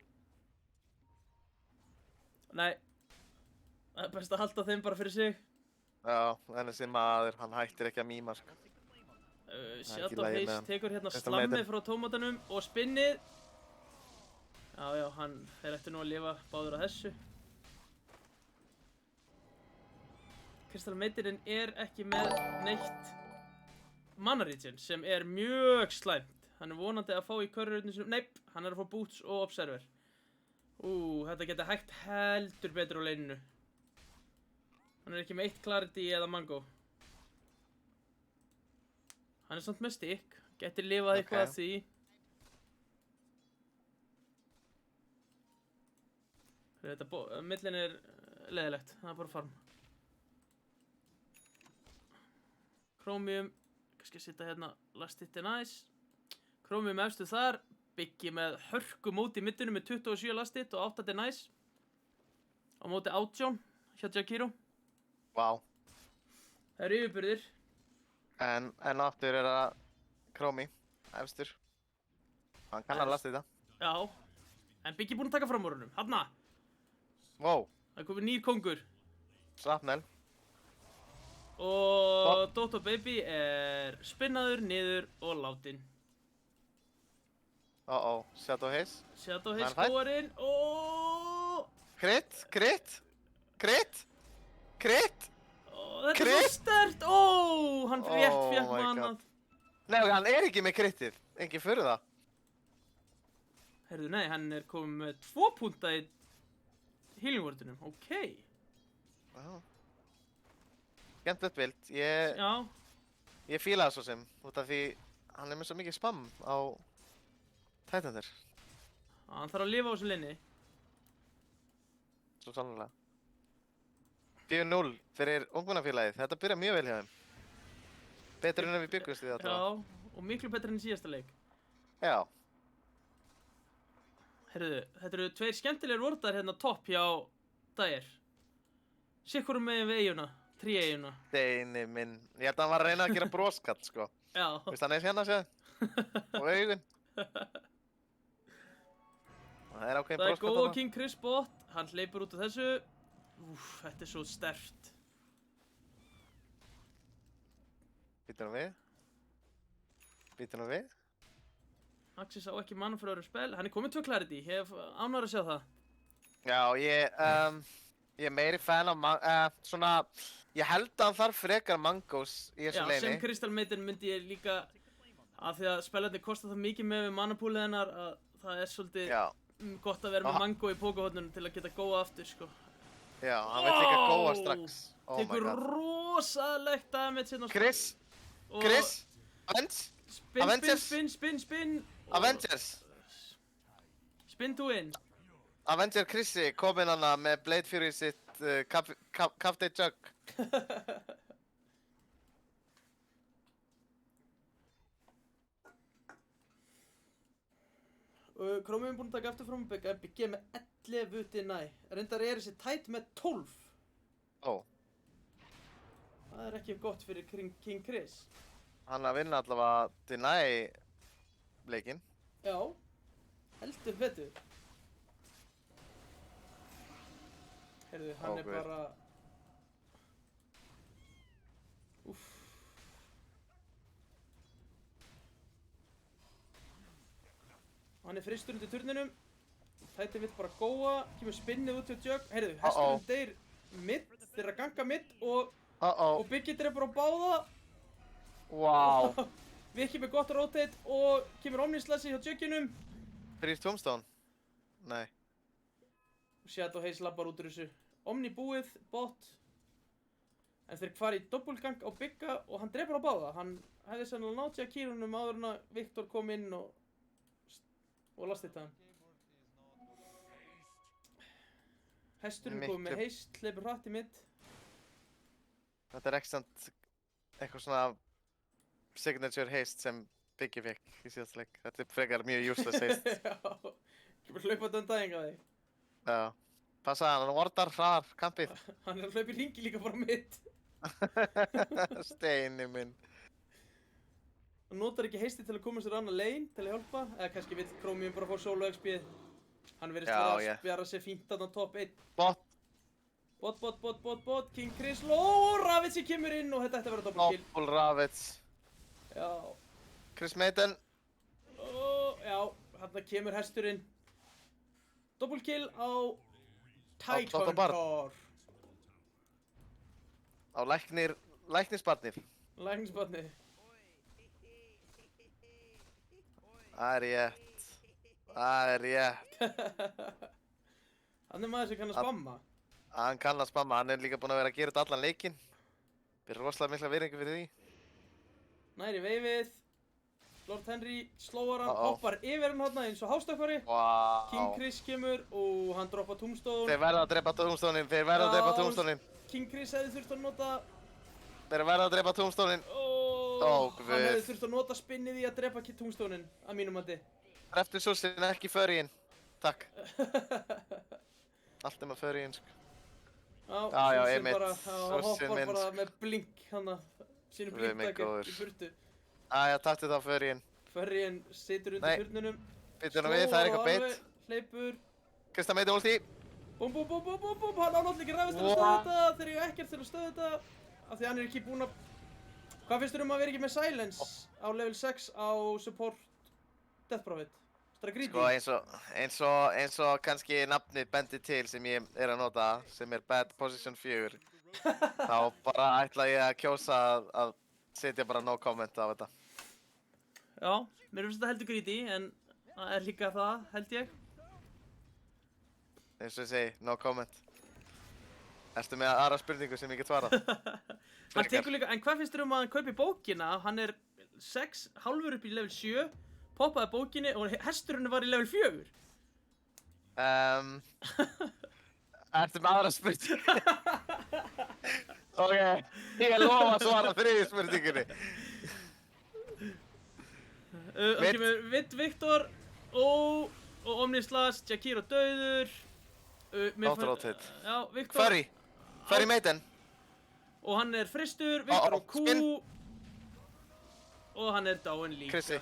Nei, það er best að halda þeim bara fyrir sig. Já, en þessi maður, hann hættir ekki að míma, sko. ekki Shadow í lagi með Haze hann. tekur hérna Þetta slammið meitar. frá tómatanum og spinnið. Já, já, þeir ættu nú að lifa báður á þessu. Crystal Maiden er ekki með neitt mana regen sem er mjög slæmt. Hann er vonandi að fá í körrurinn sinum. Nei, hann er að fá boots og observer. Þetta geta hægt heldur betur á leininu. Hann er ekki með eitt clarity eða mango. Hann er samt með stick. Gæti lifað eitthvað Ok. af því. Millin er leiðilegt. Það er bara farm. Chromium. Kannski að setja hérna last hit er nice. Chromium efstu þar. Biggi með hörku móti í middunum með 27 last hit og 8 er nice. Á móti 18 hjá Jakiro. Vá. Það eru yfirbyrðir. En aftur er það Chromie, efstur. Hann kann að lasta þetta. Já. En Biggi búinn að taka fram úr honum. Hanna. Wow, Það er komið nýr kongur. Shrapnel. Og Dotto Baby er spinnaður, niður og látin. Shadow Haze. Shadow Hann Haze fædd. skóarinn. Crit. Þetta er Crit? svo stert. Hann rétt Oh fékk my God. mannað. Nei, hann er ekki með critið. Engin fyrir það. Herðu, nei, hann er komið með 2 púnta í healing wordunum. Ok. Skemmtilegt bild. Ég Já. fíla það svo sem. Út af því hann er með svo mikið spam á Tidehunter. Hann þarf að lifa á þessu linni. Svo sannlega. 4-0 fyrir ungmennafélagið. Þetta byrja mjög vel hjá þeim. Betur en við byggumst í þetta. Já. og miklu betra enn í síðasta leik. Já. Herðu, þetta eru tveir skemmtilegir vordar hérna topp hjá Dyer. Sikkurum megin við eiguna, eiguna. Steini minn. Ég held að hann var að reyna að gera broskatt, sko. Já. Veist hann eins hérna, séð? Og augun. Það er ákveðin Það er broskatt góð þarna. og King Chris bot, hann hleypur út af þessu. Úff, þetta er svo sterkt. Býtur hann við? Býtur hann við? Axis á ekki mann fyrir öðru spil, hann er komið 2 clarity, ég hef ánægður að sjá það. Já, ég er meiri fan af svona, ég held að hann þarf frekar mangos í þessu Já, leini. sem Crystal Maiden myndi ég líka, af því að spilandi kostar það mikið með manapúlið hennar að það er svolítið Já, gott að vera með mango í pókahotnunum til að geta góða aftur, sko. já, hann vil líka góa Wow! strax. Oh my Tekur god. rosalegt damage hérna. Chris, og Chris, Avengers, Spin. og Avengers, Spin to win. Avenger Chrissy kom inn hana með Blade Fury sitt Captain Jug. Chromium er búinn að taka aftur frá mig en byggja með 11 deny. Reyndar er þessi tætt með 12. Ó, Það er ekki gott fyrir King Chris. hann að vinna allavega deny leikinn. Já, heldur betur. Heyrðu, hann er Guð. bara... Úff. Hann er fristur undir turninum. Tæti vill bara góa, kemur spinnið út hjá Jug. Heyrðu, hesturinn deyr mid, þeir eru að ganga mid og Biggie drefur á báða. Wow. Viki með gott rotate og kemur Omnislassi hjá Juginum. Frýr Tombstone? Nei. Shadow Haze labbar út úr þessu. Omni búið, bot. En þeir fara í doppelgang á Bigga og hann drefur á báða. Hann hefði sennilega nátt sér að kýrunum áður en að Viktor kom inn og lastið það. Hesturinn kom með haste, hleypur hratt í mitt. Þetta er ekki samt eitthvað svona signature haste sem Biggie fikk í síðast leik. Þetta er frekar mjög useless haste. Já, kemur hlaupað dæðing að þig. Já. Passaði hann wardar hraðar kampið. Hann er að hlaupa í ringi líka bara mitt. Steini minn. Hann notar ekki heisti til að koma sér annað lane til að hjálpa. Eða kannski vill Chromium bara fá solo XP-ið. Hann verðist vera að spjara sér fínt þarna á top 1. Bot. Bot. King Chris low. Ravitsi kemur inn og þetta ætti að vera double kill. Double Ravits. Já. Chris Maiden. Já, þarna kemur hesturinn. Double kill á Titan Core. Á læknisbarnið. Læknisbarnið. Það er rétt. Það er rétt. Hann er maður sem kann að spamma. Hann kann að spamma. Hann er líka búinn að vera að gera þetta allan leikinn. Byrja rosalega mikla virðingu fyrir því. Næri veifið. Lord Henry slóar hann, hoppar yfir hann hérna eins og hástökkvari. Wow. King Chris kemur og hann droppar Tombstone. Þeir verða að drepa Tombstoneinn. King Chris hefði þurft að nota... Þeir verða að drepa Tombstoneinn. Hann hefði þurft að nota spinnið í að drepa Tombstoneinn, að mínum mati. Dreftu súsin, ekki furryinn. Takk. Allt með furryinn, sko. Já, einmitt. Hann hoppar bara með blink hana. Sínum blinkdækjum í burtu. Taktu þá furryinn. Furryinn situr undir turnunum. Býtur hann við, það er eitthvað beitt. Hleypur. Krista meiti ulti. Búm. Hann á náttúrulega ekki ræfist til að stöða þetta. Þeir eru ekkert til að stöða þetta. Af því hann er ekki búinn að... Hvað finnst þér að vera ekki með silence á level 6 á support Death Prophet? Það er greedy. Sko eins og kannski nafnið bendir til sem ég er að nota, sem er Bad Position 4. Þá bara ætla ég að kjósa að setja bara no comment á þetta. Já, mér finnst þetta heldur greedy, en það er líka það, held ég. Eins og ég segi, no comment. Ertu með aðra spurningu sem ég get svarað? Hann tekur líka, en hvað finnst þér að hann kaupi bókina? Hann er 6, hálfur upp í level 7, poppaði bókinni og hesturinn var í level 4. Ertu með aðra spurningu? Ok, ég lofa að svara þriðju spurningunni. Það Vitt. kemur Vitt Viktor og Omnislas, Jakiro dauður. Náttúrulega Já, Viktor. Furry Maiden. Og hann er fristur, Viktor og Q. spinn. Og hann er dáinn líka. Krissi.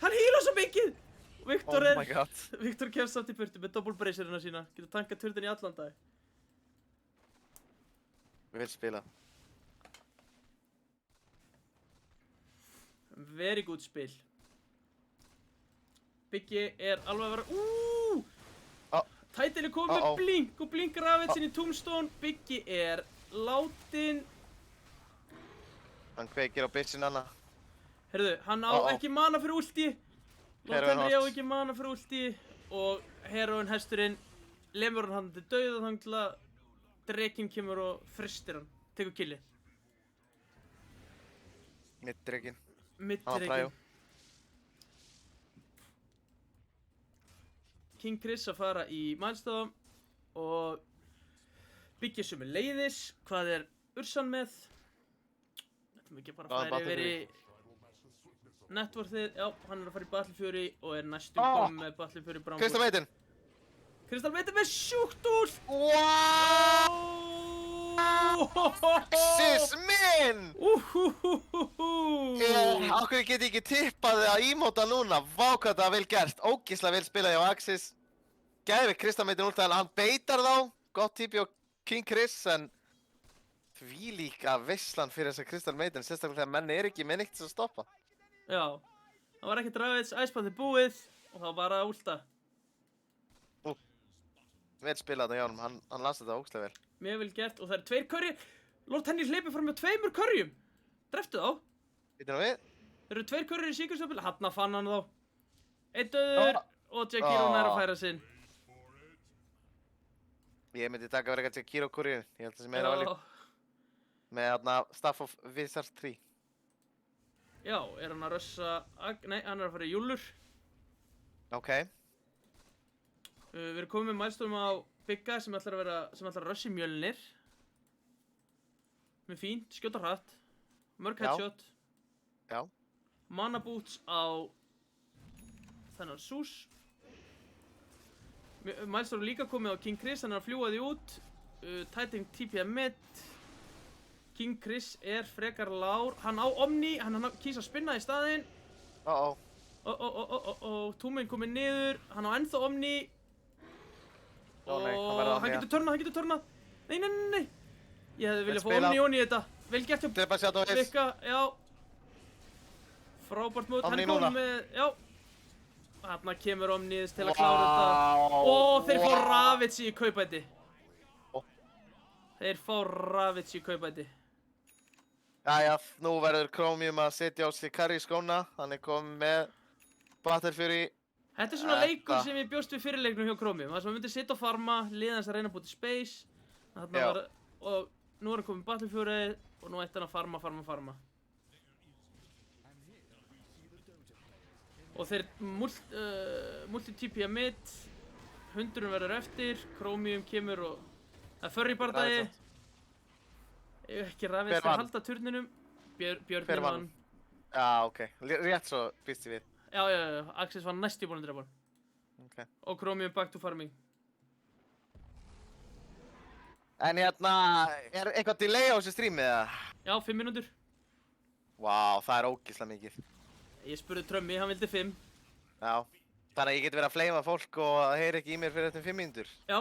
Hann hýlar svo mikið! Viktor Oh my god. Viktor kemst samt í burtu með double bracerina sína. Getur tankað turnin í allan dag. Við vil spila. Very good spil. Biggi er alveg að vera... Title er komið með blink og blink rafið sinni í Tombstone. Biggi er látin. Hann kveikir á byssin hana. Herðu, hann á ekki mana fyrir ulti. Lord Henry á ekki mana fyrir ulti. Og Heroin hesturinn lemur hann til dauða þangað til að Drekinn kemur og fristir hann. Tekur killi. Middrekinn. Middrekinn. King Chris að fara í Milestone og Biggi sömuleiðis. Hvað er Ursan með? Þetta er ekki bara að færa yfir í networthið. Já, hann er að fara í Battle Fury og er næstum komið með Battle Fury Brown. Crystal Maiden. Crystal Maiden með sjúktúl! Axis minn! Akkur get ég ekki tippað að ímóta núna. Vá hvað það er vel gert. Ógeðslega vel spilað hjá Axis. Gæði Crystal Maiden úrtæðilega. Hann beitar þá. Gott típi á King Chris en þvílíka veislan fyrir þessa Crystal Maiden. Sérstaklega þegar menn er ekki með neitt að stoppa. Já. Það var ekkert ræðis. Æsbandi búið og það var bara að últa. Vel spilað þetta hjá honum. Hann las þetta ógeðslega vel. Mjög vel gert og það eru 2 curry. Lord Henry hleypir fram með 2 curryum. Dreftu þá. Býtum við? Það eru 2 curry í síkurstöfil. Hanna fann hann þá. Einn döður og Jakiro nær að færa sinn. Ég myndi taka verið eitthvað Jakiro kurið. Ég held það sem meira valið. Með þarna Staff of Wizard 3. Já, er hann að rössa... Nei, hann er að fara í Júlur. Ok. Við erum komið með Milestone á Bigga sem ætlar að rössa í Mjölnir. Með fínt, skjóta hratt. Mörg headshot. Já. Mana boots á þennan Sús. Milestone er líka komið á King Chris, hann er að fljúa því út. Titan TPM mid. King Chris er frekar lár. Hann á Omni, hann kýs að spinna í staðinn. Túminn komið niður. Hann á ennþá Omni. Og hann getur törnað. Nei. Ég hefði viljað fá Omni í þetta. Vel gert hjá Bigga, já. Frábært mót, hann kom með, já. Þarna kemur Omniðis til að klára þetta. Og þeir fá Ravage í kaupæti. Jæja, nú verður Chromium að setja á sig Curry skóna. Hann er komið með Battle Fury. Þetta er svona leikur sem ég bjóst við fyrirleiknum hjá Chromium. Það sem maður myndi sitta og farma, liðans að reyna að búið til space. Og nú er hann komið Battle Fury og nú ætti hann að farma. Og þeir multi-TP mid, hundurinn verður eftir, Chromium kemur og það er Furry bardagi. Ekki Ravage til að halda turninum. Björninn vann. Já, ok. Rétt svo býst ég við. Já, Axis var næst í búin að drepa hann. Ok. Og Chromium back to farming. En hérna, er eitthvað delay á þessu streamið eða? Já, 5 mínútur. Vá, það er ógeðslega mikið. Ég spurði Trömmi, hann vildi 5. Já. Þannig að ég get verið að fleyma fólk og það heyri ekki í mér fyrir eftir 5 mínútur. Já.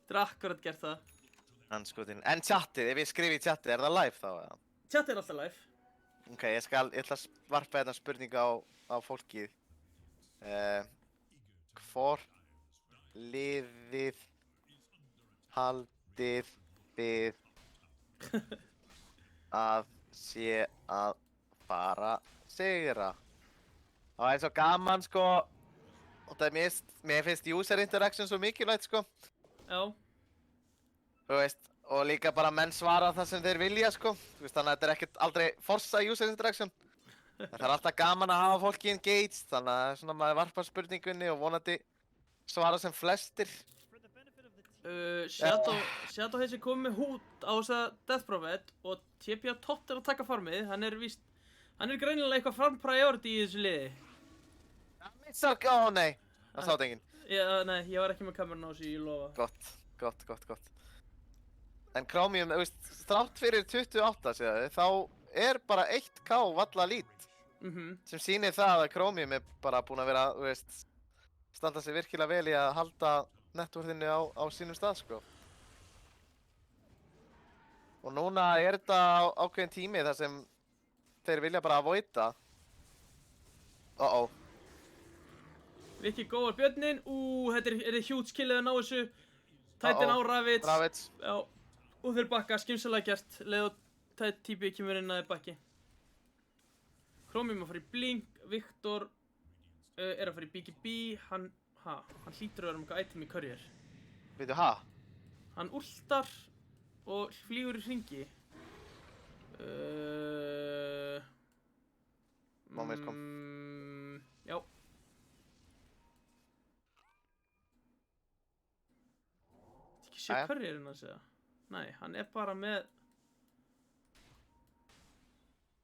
Þetta er akkurat gert það. Anskotin. En chatið, ef ég skrifi í chatið, er það live þá eða? Chatið er alltaf live. Ok, ég ætla að varpa hérna spurningu á fólkið. Hvor liðið haldið þið að sé að fara sigra? Það er svo gaman sko, og það er mér finnst user interaction svo mikilvægt sko. Já. Þú veist, og líka bara menn svara það sem þeir vilja sko. Þú veist, þannig að þetta er ekkert aldrei forsa user interaction. Það er alltaf gaman að hafa fólki engaged, þannig að svona maður varpar spurningunni og vonandi svara sem flestir. Shadow Haze er komið með hút á þessa Death Prophet og TP á tott er að taka farmið. Hann er greinilega eitthvað farm priority í þessu liði. Nei, það sátt enginn. Nei, ég var ekki með kamerun á þessu, ég lofa. Gott. En Chromium, þú veist, þrátt fyrir 28 séðu, þá er bara 1k valla lít. Sem sýnir það að Chromium er bara búinn að vera, þú veist, standa sig virkilega vel í að halda networthinu á sínum stað, sko. Og núna er þetta ákveðin tími þar sem þeir vilja bara avoida. Viki góðar björnin, þetta er huge kill eða ná þessu. Tætin á Ravage. Já, og þeir bakka, skimsalega gert, leið og TP kemur inn að þeir bakki. Chromium að fara í Blink, Viktor er að fara í BKB, hann hlýtur að vera með eitthvað item í courier. Veitu, Hann ultar og flýgur í hringi. Moment kom. Já. Þetta ekki sé courierinn hans eða? Nei, hann er bara með...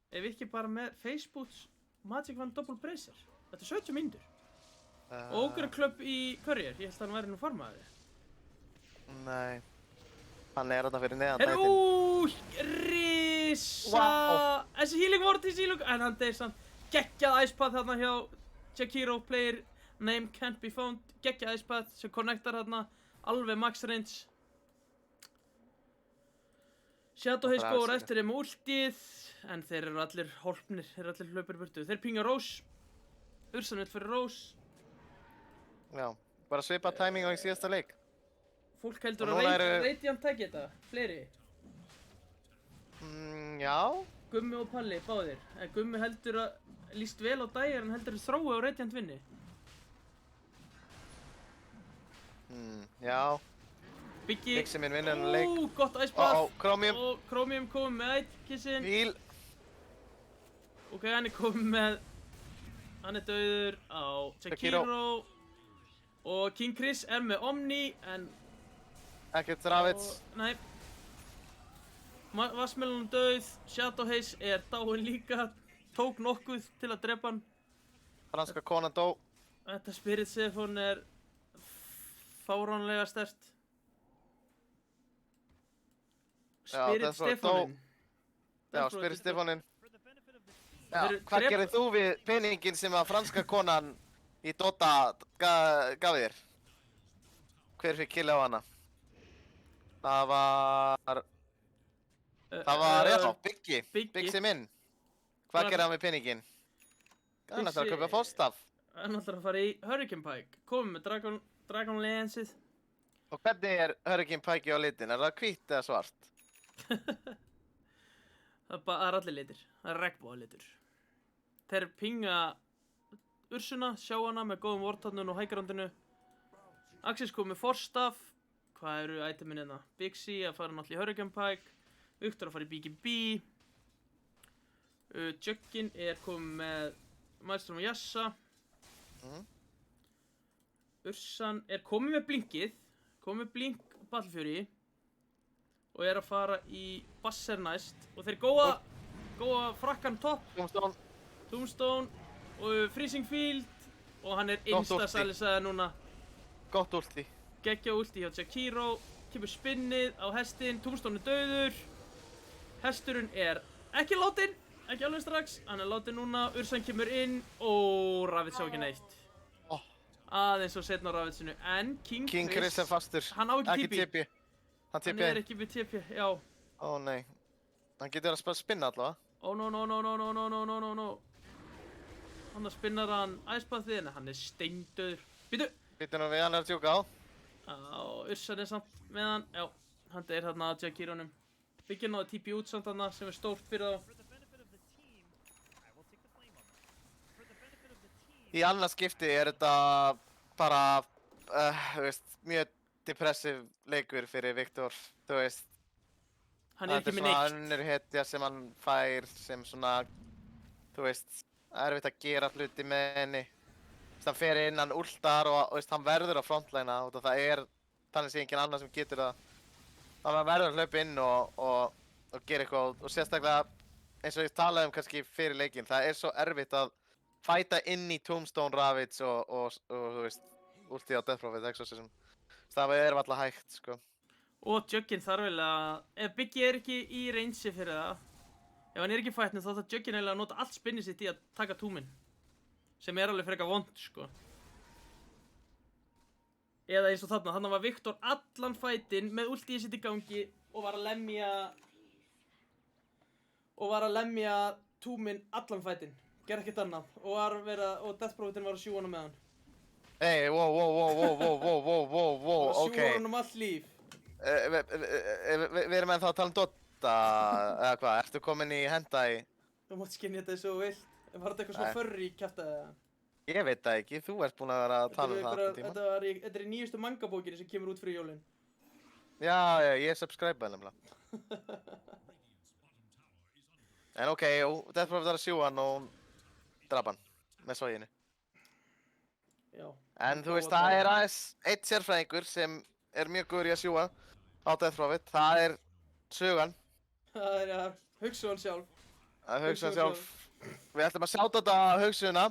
Ef ekki bara með Facebooks Magic Wand Double Bracer. Þetta er 70 mínútur. Ogre Club í courier, ég held að hann væri nú formaður. Nei. Hann er þarna fyrir neðan tætin. Risa! Þessi healing ward í sílung, en hann deyr samt. Geggjað icepath þarna hjá Jakiro, player name can't be found. Geggjað icepath sem connectar þarna, alveg max range. Shadow Haze góður eftir þeim últið, en þeir eru allir hólpnir, þeir eru allir hlaupir burtu. Þeir pinga Rose, Ursan vill fyrir Rose. Já, bara svipa timing á í síðasta leik. Fólk heldur að Radiant tæki þetta, fleiri. Já. Gummi og Palli, báðir. En Gummi heldur að líst vel á Dagger en heldur að þrói á Radiant vinni. Já. Biggi, Bigsi minn vinnur hann leik. Gott icepath. Chromium. Og Chromium komið með ætkissin. Heal. Ok, hann er komið með... Hann er dauður á Jakiro. Og King Chris er með Omni, en... Ekkert Ravage. Nei. Vassmelon dauð, Shadow Haze er dáinn líka. Tók nokkuð til að drepa hann. Franska konan dó. Þetta Spirit Sephon er... fáránlega sterkt. Spirit Stephonin. Já, Spirit Stephonin. Já, hvað gerir þú við peningin sem að franska konan í Dota gaf þér? Hver fyrir killi á hana? Það var, Biggi. Bigsi minn. Hvað gerir hann með peningin? Hann ætlar að kaupa fóstaf. Hann ætlar að fara í Hurricane Pike. Komið með Dragon Lanceið. Og hvernig er Hurricane Pike á litin? Er það hvítt eða svart? Það er allir litir. Það er regnbogalitur. Þeir pinga Ursuna, sjá hana með góðum vortarnun og hægrandinu. Axis kom með Forstaff. Hvað eru itemin hérna? Bigsi að fara náttúrulega í Hurricane Pike. Viktor að fara í BKB. Juggin er komið með Maelstrom og Yassa. Ursan er komið með blinkið. Komið með blink Battlefury. Og er að fara í Basser næst. Og þeir góa frakkan topp. Tombstone og Freezing Field. Og hann er insta-salisaði núna. Gott ulti. Geggja ulti hjá Jakiro. Kemur spinnið á hestinn. Tombstone er dauður. Hesturinn er ekki látinn. Ekki alveg strax. Hann er látinn núna. Ursan kemur inn. Og Ravage sá ekki neitt. Aðeins og setna á Ravaginu. En King Chris er fastur. Hann á ekki TP. Hann er ekki með TP, já. Ó nei. Hann getur að spinna allavega. Ó no. Hann spinnar hann Icepathið, en hann er steindauður. Býtu nú við, hann er að djúka á. Já, Ursan er samt með hann. Já, hann deyr þarna á Jakironum. Byggir náðu TP út samt þarna sem er stórt fyrir þá. Í annað skipti er þetta bara, þú veist, mjög depressive leikur fyrir Viktor, þú veist. Hann er ekki með neitt. Þetta er svona önnur hetja sem hann fær sem svona, þú veist, erfitt að gera hluti með henni. Hann fer inn, hann ultar og veist, hann verður á frontlæna og það þannig sé engin annar sem getur það. Þannig að verður að hlaupa inn og gera eitthvað og sérstaklega eins og ég talaði kannski fyrir leikinn, það svo erfitt að fæta inn í Tombstone, Ravage og þú veist, ulti á Death Prophet Exorcism. Það alltaf hægt, sko. Og Juggin þarf vel að, ef Biggie ekki í range fyrir það, ef hann ekki í fætnum þá þarf Juggin eiginlega að nota allt spinnið sitt í að taka túminn. Sem alveg frekar vond, sko. Eða eins og þarna var Viktor allan fætinn með ultið sitt í gangi og var að lemja túminn allan fætinn. Gerði ekkert annað. Og Death Prophetin var að sjúga hann með hann. Hey, wow, ok. Sjúga hann allt líf. Við erum ennþá að tala Dota, eða hvað? Ertu komin í hentai? Þú mátt skynja þetta svo vilt. Var þetta eitthvað svona furry kjaftaði eða? Ég veit það ekki, þú ert búinn að vera að tala það allan tíma. Þetta í nýjustu mangabókinni sem kemur út fyrir jólin. Já, ég subscribeaði nefnilega. En ok, Death Prophet að sjúga hann og drapa hann með soginu. Já. En þú veist, það aðeins eitt sérfræðingur sem mjög góður í að sjúga á Death Prophet. Það sugan. Það að hugsa hann sjálf. Að hugsa hann sjálf. Við ætlum að sjáta þetta hugsuna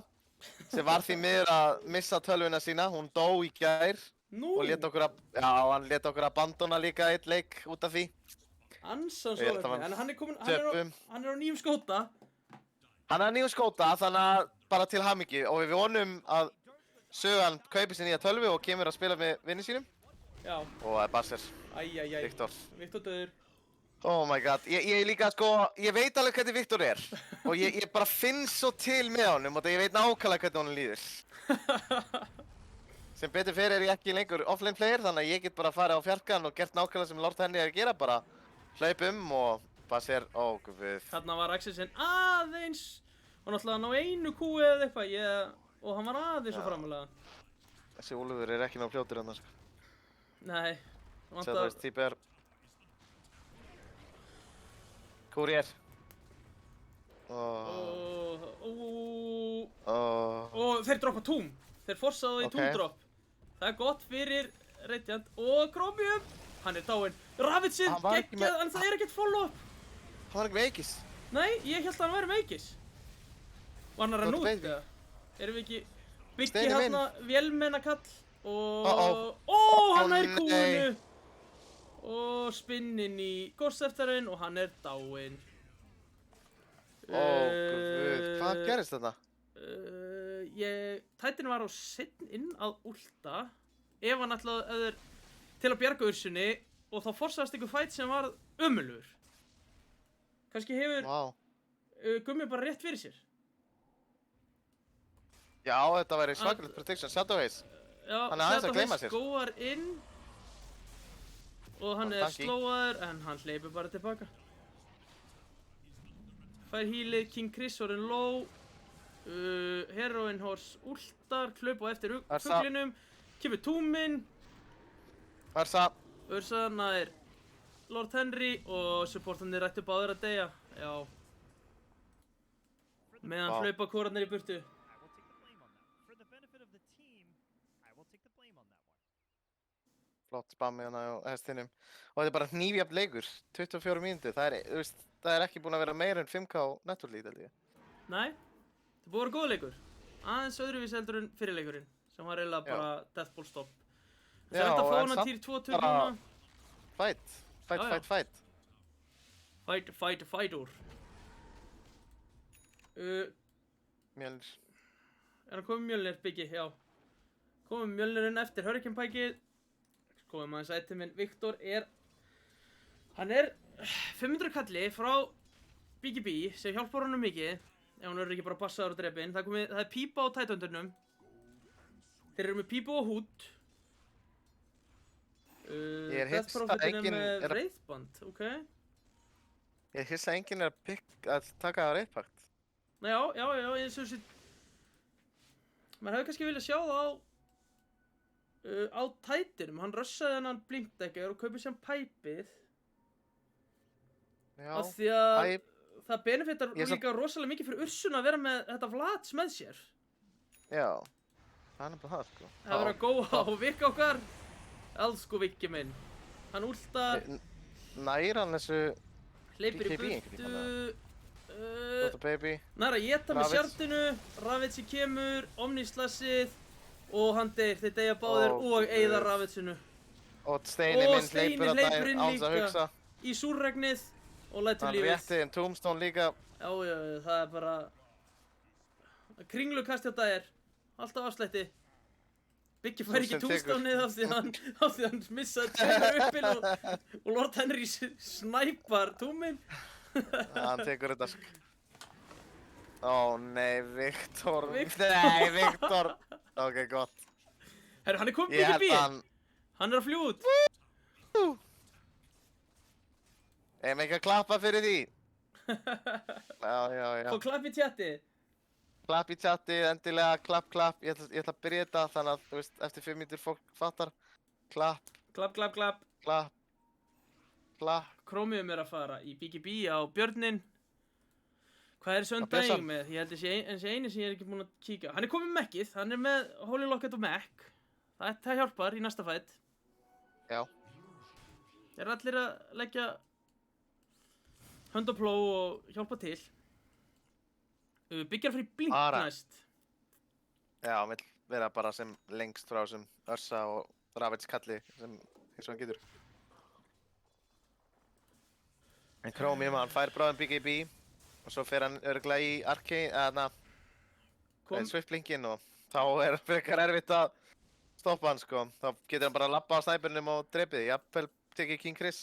sem var því miður að missa tölvuna sína. Hún dó í gær. Nú? Og hann lét okkur að abandona líka eitt leik út af því. Ansan svo en hann er á nýjum skóta. Hann er á nýjum skóta, þannig að bara til hamingju. Og við vonum að Sugan kaupi sér nýja tölvu og kemur að spila með vinni sínum. Já. Og það er Basser. Viktor. Viktor döður. Oh my god, ég líka sko, ég veit alveg hvernig Viktor og ég bara finn svo til með honum og ég veit nákvæmlega hvernig honum líður. Sem betur fyrir ég ekki lengur offline player, þannig að ég get bara farið á fjarkan og gert nákvæmlega sem Lord Henry að gera, bara hlaup og Basser, guð. Þarna var Axelsen aðeins, og náttúrulega ná einu kúi eða eitthvað, og hann var aðeins og framalega. Þessi Úlfur ekki ná fljótur hann, sko. Nei. Sér þú veist, típur. Courier. Þeir droppa túm. Þeir forsaðu í túmdropp. Það gott fyrir Radiant og Chromium. Hann dáinn. Ravaging geggjað, en það ekkert follow-up. Hann var ekki með Aegis. Nei, ég held að hann væri með Aegis. Og hann að nút, eða? Erum við ekki... Biggie hérna, vélmennakall og hann kúinu. Og spinnin í Ghost-eftarinn og hann dáinn. Guð, hvað gerist þetta? Titan var á sinn inn að ulta ef hann ætlaði til að bjarga Ursunni og þá forsaðist ykkur fight sem var ömurlegur. Kannski hefur Gummi bara rétt fyrir sér. Já, þetta væri svakalegt prediction, Shadowhaze. Já, hann aðeins að gleyma sér. Shadowhaze góðar inn og hann slóaður en hann hleypur bara tilbaka. Fær healið, King Chris orðinn low. Heroine Horse ultar, hlaup á eftir fuglinum. Kemur túminn. Ursa nær Lord Henry og supportandi rættu báðir að deyja. Já. Meðan hlaupa kórarnir í burtu. Flott spammi hérna á hestinum. Og þetta bara hnífjafn leikur, 24 mínútur. Það ekki búin að vera meira en 5K network-lead, held ég. Nei, það búið að vera góð leikur. Aðeins öðruvís heldur en fyrirleikurinn, sem var eiginlega bara deathball stopp. Það ætti að fá hana týr 2-2 núna. Fight-úr. Mjölnir. Hann komið Mjölnir, Biggie, já. Komið Mjölnirinn eftir Hurricane Pikeið. Komum aðeins iteminn. Viktor hann 500 kalli frá BGB sem hjálpar honum mikið ef hann verður ekki bara passaður og drepinn. Það er pípa á Titanturnum. Þeir eru með pípu og hút. Death Prophetin með Wraithband, ok. Ég hissa að enginn að taka það á Wraithband. Já, eins og þessi... Maður hefði kannski viljað sjá það á Titanum. Hann russaði hennan blinkdekkar og kaupið sem pæpið. Já, af því að það benefitar líka rosalega mikið fyrir Ursuna að vera með þetta Vlads með sér. Já, það bara það, sko. Það verður að góða og virka okkar. Elsku Viggi minn. Hann últar, Nær hann þessu hleypir í BKB einhvern burtu. Dota Baby. Nær að geta með Ravage. sjardinu, Ravitsi kemur, Omnislassið og hann deyr. Þeir deyja báðir Ó, og eyða guð. Ravitsinu. Og Steini Og minn Steini hleypur hleypur að inn án þess að líka. hugsa. Í súrregnið og lætur Hann lífið. rétti en Tombstone líka. Já, það er bara kringlukast hjá Dyer. Alltaf afslætti. Biggi fær ekki Sem tekur. túlstánið af því hann missaði tveimur uppil og Lord Henry snæpar túminn. Hann tekur þetta Ó nei, Viktor. Viktor. Nei, Viktor. Ok, gott. Herru, hann er kominn Ég Biggi held B. að hann... Hann er að fljúa út. Eigum ekki að klappa fyrir því? Já. Og klapp í tjatti. Klapp í chati, endilega, klapp. Ég ætla að byrja þetta þannig að, þú veist, eftir 5 mínútur fólk fattar. Klapp. Klapp. Chromium er að fara í Biggi B á Björnin. Hvað er Á Sönn Bjössan. Dæing með? Ég held að sé eini sem ég er ekki búinn að kíka. Hann er kominn með mekkið, hann er með Holy Locket og Mekk. Það hjálpar í næsta fætt. Já. Þeir eru allir að leggja hönd og pló og hjálpa til. Byggjar fyrir blink Bara. næst. Já, hann vill vera bara sem lengst frá sem Örsa og Ravage kalli sem eins og hann getur. En Chromium, hann fær bráðum BKB og svo fer hann örugglega í Arcane, Swiftblinkinn og þá er frekar erfitt að stoppa hann sko. Þá getur hann bara að labba á snæpernum og drepið. Jafnvel tekið King Chris.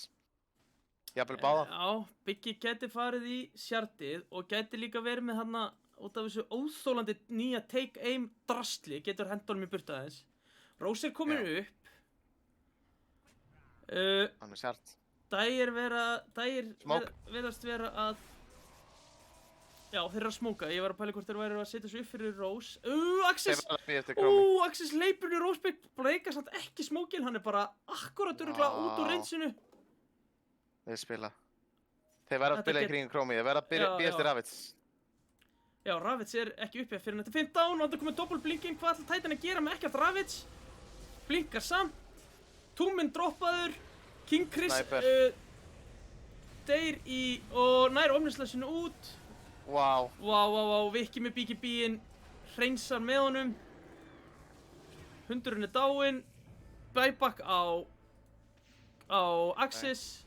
Jafnvel báða. Já, Biggi gæti farið í sjardið og gæti líka verið með hana út af þessu óþólandi nýja take aim drastli, getur hendunum í burtu aðeins. Rose er komin Já. upp. Hann er sjart. Dyer Smoke. verðast vera að já, þeir eru að smóka. Ég var að pæla hvort þeir væri að setja svo upp fyrir Rose. Þeir Axis! verða að býja eftir Chromium. Axis leipur í Rose breaka samt ekki smókin. Hann er bara akkurat örugglega út úr reynsinu. Þeir spila. Þeir verða að Þetta spila í get- kringum Chromium. Þeir verða að Já, býja eftir já. Ravage. Já, Ravits er ekki uppi fyrir þetta 15 og það komið doppelblinking. Hvað ætla Titan að gera með ekkert Ravits? Blinkar samt. Túminn droppaður. King Chris Sniper. deyr í og nær omnislassinu út. Vá. Vá, Vikki með BKB-in hreinsar með honum. Hundurinn er dáinn. Buyback á Axis.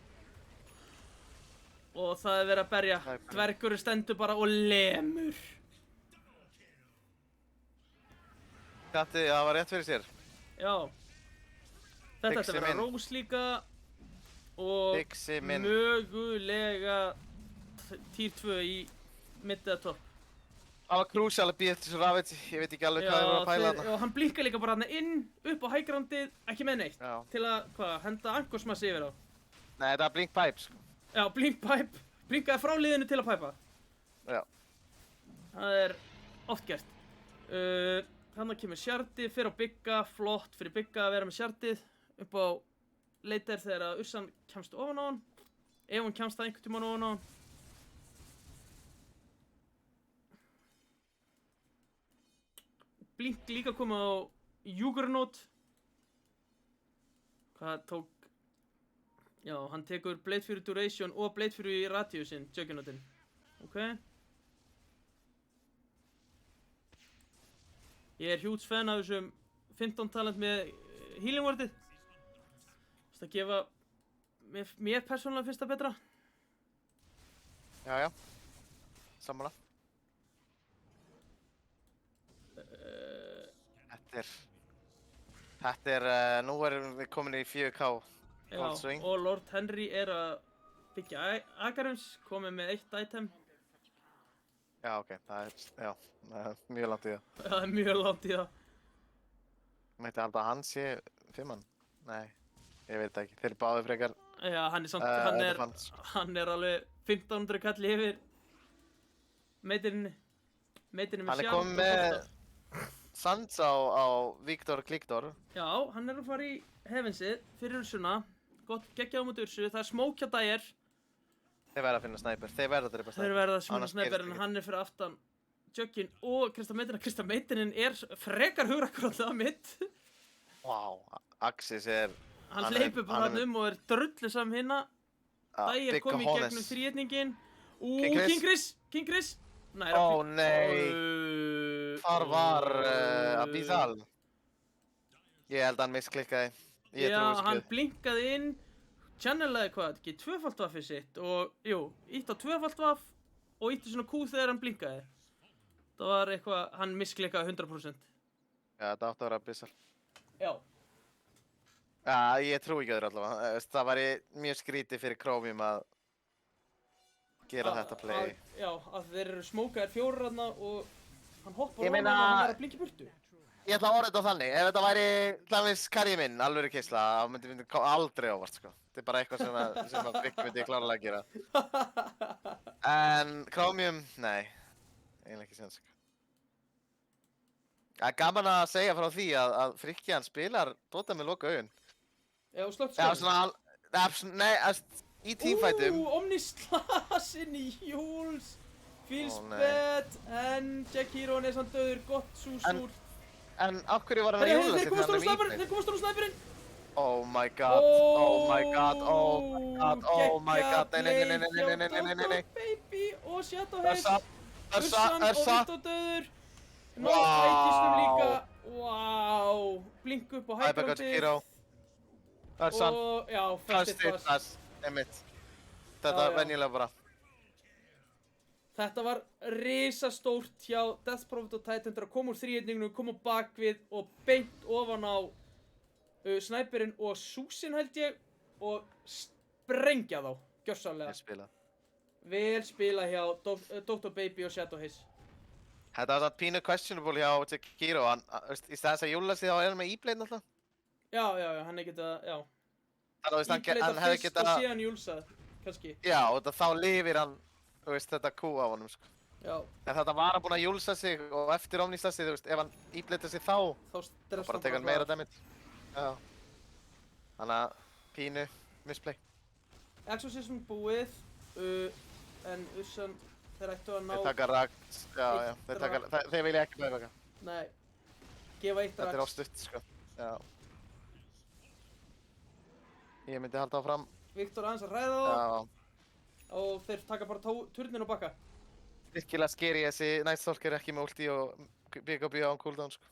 Og það er verið að berja. Sniper. Dvergurinn stendur bara og lemur. Katti, það var rétt fyrir sér. Já. Þetta ætti Bixi að vera minn. Rose líka. Og Bixi minn. mögulega tier 2 í middið að topp. Það var crucial að býja eftir þessu Ravage. Ég veit ekki alveg hvað þeir voru að pæla þarna. og hann blinkar líka bara hann inn, upp á hægrandið, ekki með neitt. Já. Til að, henda angosmassi yfir á. Nei, þetta var Blink Pipe sko. Já, blinkpipe. Blinkaði frá liðinu til að pæpa. Já. Það er oft gert. Þannig kemur sjardið, fyrir á Bigga, flott fyrir Bigga að vera með sjardið. Upp á leiter þegar að Ursan kemst ofan á hann. Ef hún kemst það einhvern tímann ofan á hann. Blink líka komið á Juggernaut. Hvað tók... Já, hann tekur Blade Fury Duration og Blade Fury Radiusinn, Juggernautin. Ok. Ég er huge fan af þessum 15 talent með healing wardið. Það gefa... Mér persónulega finnst það betra. Já. Sammála. Nú erum við komin í 4K. Já, Cold Swing. og Lord Henry er að byggja Agarims, komið með 1 item. Já, ok. Það er mjög langt í það. Það er mjög langt í það. Mætti halda að hann sé 5-man? Nei, ég veit það ekki. Þeir eru báðir frekar Já, hann er samt, elephants. hann er alveg 1500 kalli yfir meitirinni. Meitirinni með Hann er sjálf kominn með Sands á Viktor Kliktor. Já, hann er að fara í Heavensið fyrir Ursuna. Gott geggjað á múti Ursu. Það er Smoke hjá Dyer. Þeir verða að finna snæper. Þeir verða að drepa snæper. Þeir verða að smuna Annars snæper gerist en ekkert. hann er fyrir aftan Juggin og Kristamentin. Kristamentin er frekar hugrakkur alltaf mitt. Vá, Axis er Hann Hann er- hleypur bara hann er- hann og er drullusam hinna. Dægir Bigga kom í Honest. gegnum þríhetningin. King Chris. King Chris. Nei, Ó, nei. Þar var Ó. Abyssal. Ég held að hann misklikkaði. Ég Já, trúi þessu hann ekki. blinkaði inn, channelaði hvað, ekki, tvöfalt vaffið sitt og, jú, ítt á tvöfalt vaff og ítti svona kú þegar hann blinkaði. Það var eitthvað, hann misklikkaði 100%. Já, þetta átti að vera Abyssal. Já. Já, ég trúi ekki öðru allavega. Það væri mjög skrítið fyrir Chromium að gera þetta play. Já, að þeir eru smókaðir fjórir þarna og hann hoppar Ég ofan meina- og hann er að blinka í burtu. Ég ætla að orða þetta þannig, ef þetta væri hlæmis karið minn, alvöru keisla, þá myndi aldrei ávart, sko. Þetta er bara eitthvað sem að Frikki myndi klárlega að gera. En Chromium, nei, eiginlega ekki séns, sko. Það er gaman að segja frá því að Frikki hann spilar Dota með loka augun. Já, slögt Já, skjálf. nei, í teamfightum. Omni slasin í Jules. Feels Ó, nei. bad, en Jack Hero er samt döður, gott súsúr. En af hverju var hann að Þeir jóla sig komast á þegar hann snæperinn, er þeir komast á snæperinn. Oh my god, oh my god, oh my god, oh my god, nei, Dr. Baby og Shadow Haze. Örsa, Ursan og Örsa. Victor döður. Vá. Nótt ækistum líka. Vá. Blink upp á Bye bye Jack Hero. Örsan, Og, já, first fyrst hit, pass. pass, emitt. Þetta Já, er já. venjulega bara. Þetta var risastórt hjá Death Prophet og Titan til að koma úr þríhetningunum, koma á bakvið og beint ofan á snæperinn og súsin held ég og sprengja þá, gjörsamlega. Vel spilað. Vel spila hjá Dr. Baby og Shadow Haze. Þetta var samt pínu questionable hjá Jack Hero, hann, í stæðis að jóla sig þá er hann með e-blade náttúrulega. Já, hann er getað, já. Þannig að hann Íbleita hefði fyrst og getað, síðan júlsað, kannski. já, og þá lifir hann, þetta kú af honum, sko. Já, En þetta var hann búinn að júlsa sig og eftir omnistassi, ef hann e-bladea sig þá, þá stressar bara tekur hann meira damage. Já. Þannig að pínu misplay. Exorcism búið, en Ursan, þeir ættu að ná, Þeir taka rakt, já, þeir vilja ekki bæða. nei, gefa eitt Þetta er á raks. stutt, sko. Já. Ég myndi halda áfram. Viktor aðeins að ræða þá Já. og þeir taka bara turnin og bakka. Virkilega skeri þessi Nightstalker ekki með ulti og BKB á cooldown, sko.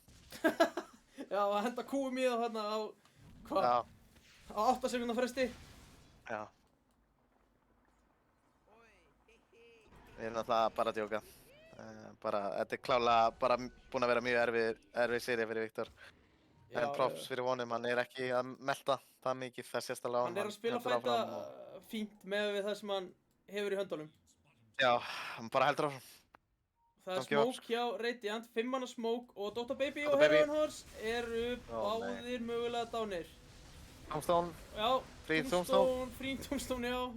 Já, að henda kúum í þá þarna á, hvað, Já, á 8 sekundar fresti. já. Við erum náttúrulega bara að djóka. Þetta er klálega bara búinn að vera mjög erfið sería fyrir Viktor. En props fyrir honum, hann er ekki að melta það mikið þess sérstaklega á Hann er að spila heldur fæta áfram og- fínt með við það sem hann hefur í höndunum. Já, hann bara heldur áfram. Það er Don't give up, smoke hjá Radiant, 5 manna smoke og Dr. Baby Dr. og Baby. Heroin Horse eru Ó, nei. báðir mögulega dánir. Tombstone, Já, Free Tombstone, Free Tombstone, já.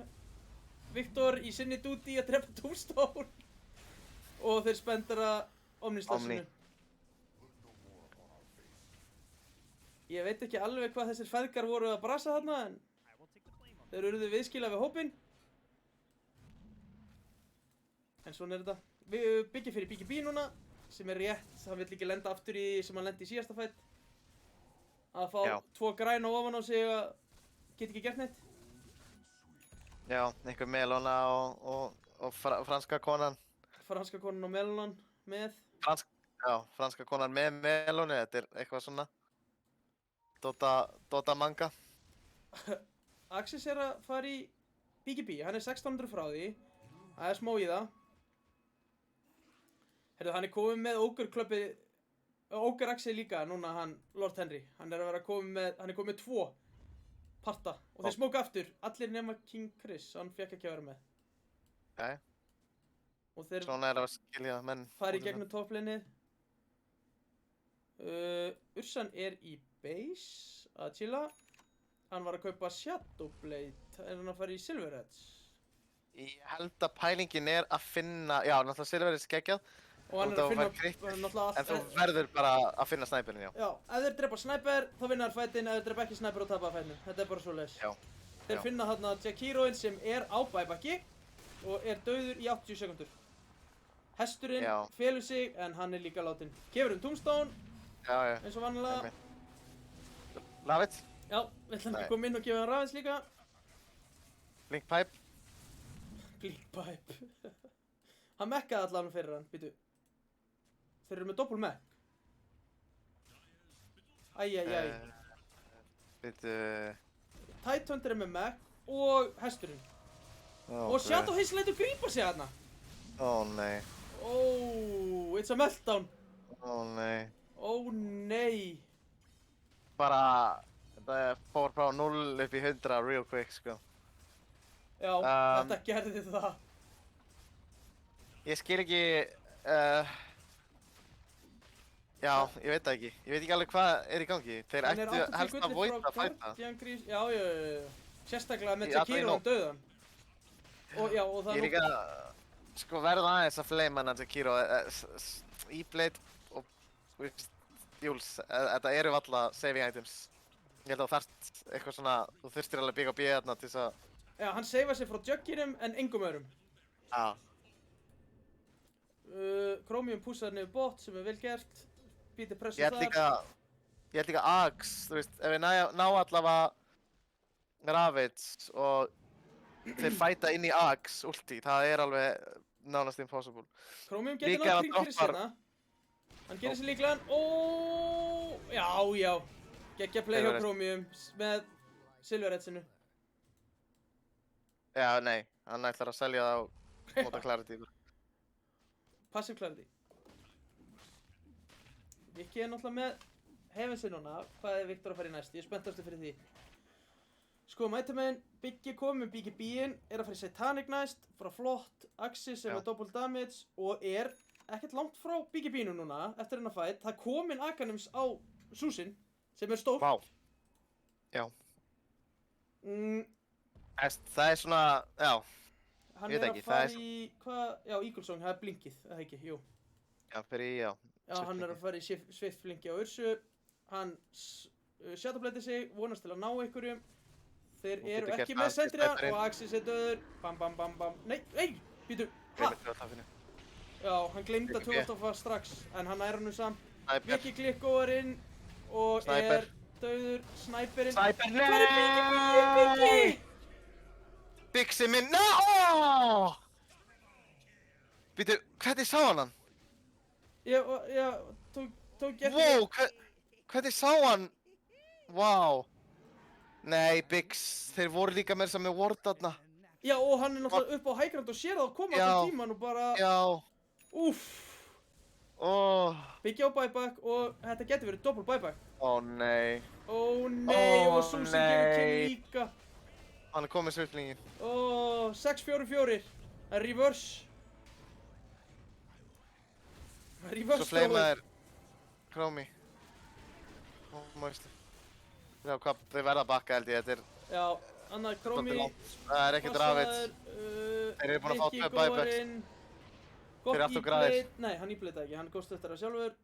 Viktor í sinni duty að drepa Tombstone. Og þeir spendera Omni-slassinu. Omni. Ég veit ekki alveg hvað þessir feðgar voru að brasa þarna, en þeir urðu viðskila við hópinn. En svona er þetta. Við byggjum fyrir BKB núna, sem er rétt, hann vill ekki lenda aftur í sem hann lendi í síðasta fætt. Að fá Já. 2 græna ofan á sig að geta ekki gert neitt. já, einhver Melona og franska konan. Franska konan og Melonan með. Franska konan með Meloni, þetta er eitthvað svona Dota manga. Axis er að fara í BKB, hann er 1600 frá því. Það er smá í það. Herðu, hann er komið með Ogre-klubbi, Ogre-Axi líka núna, hann, Lord Henry. Hann er að vera komið með, hann er komið með 2 parta. Og þeir smóka aftur, allir nema King Chris, hann fekk ekki að vera með. Jæja, Og þeir svona er að skilja menn. fara í gegnum topplinið. Ursan er í base að chilla. Hann var að kaupa Shadowblade, er hann að fara í Silver Edge. Ég held að pælingin er að finna, já, náttúrulega Silver er skeggjað, Og hann Út er af að finna, að fær crit, náttúrulega en þú verður bara að finna snæpirinn, já. Já, ef þeir drepa snæper, þá vinna þær fætinn, ef þeir drepa ekki snæper og tapa fætinn. Þetta er bara svoleiðis. Já. Þeir Já. finna þarna Jack Heroin sem er á bæbakki og er dauður í 80 sekundur. Hesturinn Já. felur sig en hann er líka látin. Kefur Tombstone, Já, eins og vanlega. Love it. Já, við ætlum ekki Nei. að koma inn og gefa hann rafins líka. Blink pipe. Blinkpipe. Hann mekkaði allan fyrir hann, býtu. Þeir eru með doppul mekk. Æjæjæj. Býtu... Tidehunter er með mekk og hesturinn. Og Shadow Haze lætur grípa sig þarna. Ó nei. Oh, it's a meltdown. Ó nei. Ó nei. Bara... Það fór frá 0 upp í 100 real quick, sko. Já, þetta gerði það. Ég skil ekki... Já, ég veit það ekki. Ég veit ekki alveg hvað er í gangi. Þeir Hann er ættu 80 helst að gullir voita frá að fæta. Guardian Grease. Já. Sérstaklega með Í alla í Sekiro nótt. og döðan. Og já, og það Ég er líka... Sko verða aðeins að flame hann Sekiro. E-Blade og... Jules, þetta eru valla saving items. Ég held að þú þarft eitthvað svona... Þú þurstir alveg bygga B þarna til þess að... Já, hann seifa sig frá jugginum en engum öðrum. Já. Chromium pússaði niður bot sem er vel gert. Býti pressu Ég held líka Axe, þú veist, ef við ná allavega Ravage og þeir fæta inn í Axe ulti, það er alveg nánast impossible. Chromium getur Líka nátt ef kring hann Chris droppar- hérna. Hann gerir sér líklegan. Já. Geggja play hjá Silver Edge. Chromium með Silver Edge-inu. Já, nei, hann ætlar að selja það og nota Clarity. Passive clarity. Viki er náttúrulega með Heavensin núna. Hvað er Viktor að fara í næst? Ég er spenntastur fyrir því. Sko, mætumegin, Biggi komið með Biggi B-in, er að fara í Satanic næst, frá flott, Axis sem Já. er double damage og er ekkert langt frá Biggi B-inu núna eftir hennar fight. Það er komin Aghanim's á Súsin, sem er stórt. Vá. Já. Það er svona, já. Hann Ég veit er ekki, að það er fara í, hvað, já, Eagle Song, það er blinkið, eða ekki, jú. Já, fyrir í, já. Já, hann er að fara í Swift-flinki á Ursu. Hann shadowblaði sig, vonast til að ná einhverjum. Þeir Hún eru getur ekki gert með það, Sentryja sniperinn. og Axis er döður. Bam. Nei, býtu, ha? Gleymir tvöldafinu. Já, hann gleymdi að Biggi B. tvöfaldafa strax, en hann nær hann samt. Sniper. Viki klikkóðar inn og Sniper. er döður. Sniperinn. Sniper, Hvað er Biggi? Bixi minn, no! Býtu, hvernig sá hann? Já, tók ekki. Wow, hvernig sá hann? Wow. Nei, Bix, þeir voru líka með þess að með ward þarna. Já, og hann er náttúrulega upp á hægrand og sér það að koma Já. allan tíman og bara, Já. úff. Biggi á buyback og þetta getur verið double buyback. Ó nei. Ó nei, Ó, og Susan gefur kill nei. líka. Hann er komið sviflingin. Ó, 6-4-4. Það er reverse. Það er Svo reverse fleimaðir Chromi. Ó, mæstu. Já, hvað, þeir verða að bakka held ég, þetta er Já, annað Chromi. svolítið langt. Það er ekkert rafið. Þeir eru búin að fá tvö buybacks. Gott Þeir eru alltaf graðir. E-blade. Nei, hann e-blade ekki, hann góðst eftir það sjálfur.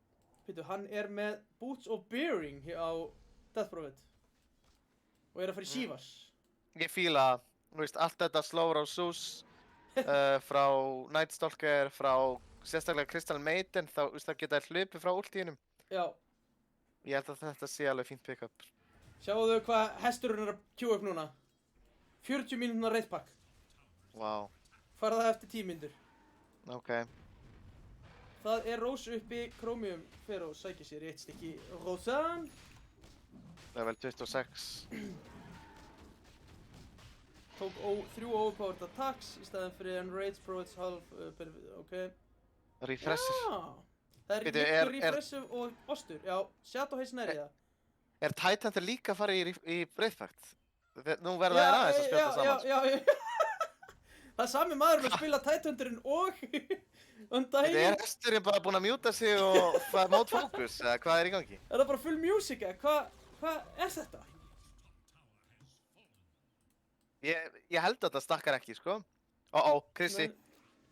Pítu, hann er með Boots of Bearing á Death Prophet. Og er að fara í Shivas. Ég fíla, þú veist, allt þetta slóður á Sus, frá Night Stalker, frá sérstaklega Crystal Maiden, þá, þú veist, það geta hlupið frá ultíunum. Já, Ég held að þetta sé alveg fínt pick-up. sjáðu hvað hesturinn er að queue upp núna. 40 mínútna reiðpakk. Vá, Fara það eftir 10 mínútur. ok. Það er Rós uppi, Chromium fer og sækir sér í eitt stykki Rósan. Level 26. Tók 3 overpowered attacks í staðan fyrir en raids provides half ok. Refresher. Já, það er Bíddu, Viktor, er- Refresher og Ostur. Já, Shadow Haze nær í það. Er Titan til líka að fara í Breithfact? Nú verða þeir aðeins að spila saman. Já. Það er sami maður með að spila Tidehunterinn og Þetta er daginn. hesturinn bara búinn að mjúta sig og það er mót fókus, eða hvað er í gangi? Er það bara full music eða? Hvað er þetta? Ég held að þetta stakkar ekki, sko. Krissi. Men-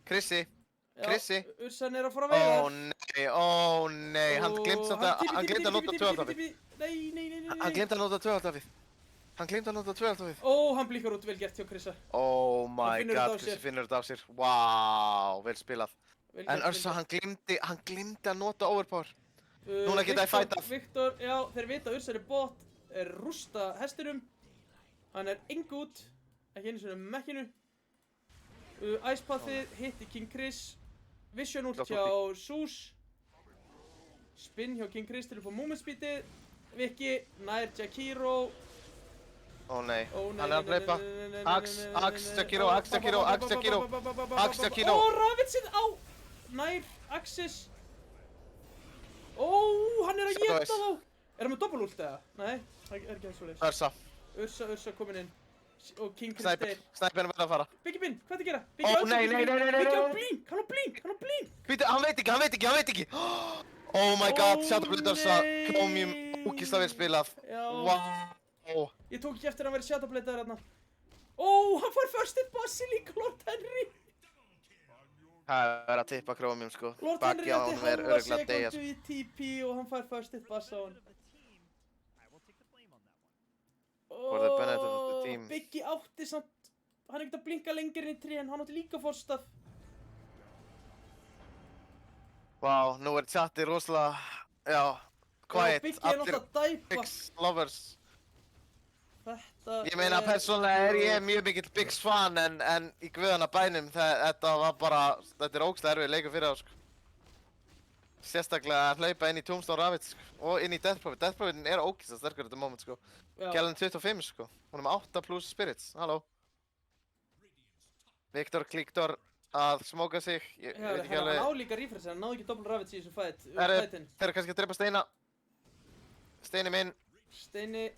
Krissi. Já, Krissi. Ursan er að fara að veiða. Ó nei, hann glemt samt að, hann glemt að nota tvöaldafið. Nei. Hann glemt að nota tvöaldafið. Hann glemt að nota tvöaldafið. Ó, hann blíkar út vel gert hjá Krissa. Oh my finnur þetta á god, Krissi sér. finnur þetta á sér. Vá, vel spilað. Vel En gert, Ursa, vel hann glemdi að nota overpower. gert. núna geta þeir Viktor- fightað. Viktor, já, þeir vita að Ursan er bot. rústa hestinum. Hann engu út, ekki einu sinni mekkinu. Ice Pathið hitti King Chris. Vision ult hjá Zeus. Spin hjá King Chris til að fá movement speedið. Viki nær Jakiro. Ó nei, hann að hlaupa. Axe Jakiro. Ó, Ravitsinn á nær Axis. Ó, hann að éta þá. Er hann með doppelult eða? Nei, það ekki það svoleiðis. Ursa komin inn. Og King Chris deyr. Snæpirinn verður að fara. Biggi Bin, hvað er að gera? Ó nei. Biggi á blink, hann á blink. Hvítu, hann veit ekki. Oh my god, Shadowbladersa, Chromium, ógeðslega vel spilað. Já. Wow. Ég tók ekki eftir að hann verið Shadowblader hérna. Ó, hann fær first hit Basilisk, Lord Henry. Það er að tippa Chromium sko. Lord Henry Bakki á honum hætti örugglega halva að deyja sekundu í TP og hann fær first hit Bass á hann. For the benefit of the team. Biggi átti samt, hann ekkert að blinka lengur inn í 3 en hann átti líka fórstaf. Vá, nú chatið rosalega, quiet. Biggi náttúrulega að dæpa. Biggs lovers. Þetta Ég meina persónulega ég mjög mikill Biggs fan en í guðana bænum þetta var bara, þetta ógeðslega erfið leikur fyrir þá sko. Sérstaklega að hlaupa inn í Tombstone Ravage sko, og inn í Death Prophet. Death Prophetin ógeðslega sterkur þetta moment sko. Gjallan 25 sko, hún með 8 plus spirits, halló. Viktor að smóka sig, ég veit ekki alveg. Hann á líka refresh, hann náði ekki double Ravage í þessu fight. Þeir eru kannski að drepa Steina. Steini minn. Steini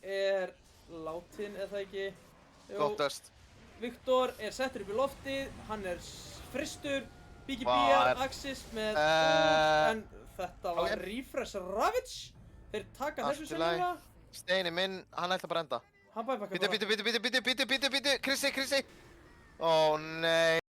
látin, eða það ekki. Gott döst. Viktor settur upp í loftið, hann fristur. Biggi B Axis með en þetta var refresh Ravage. Þeir taka þessu sennilega. Steini minn, hann ætla bara að enda. Hann bæði bakka bara. Bítu, Krissi. Ó nei.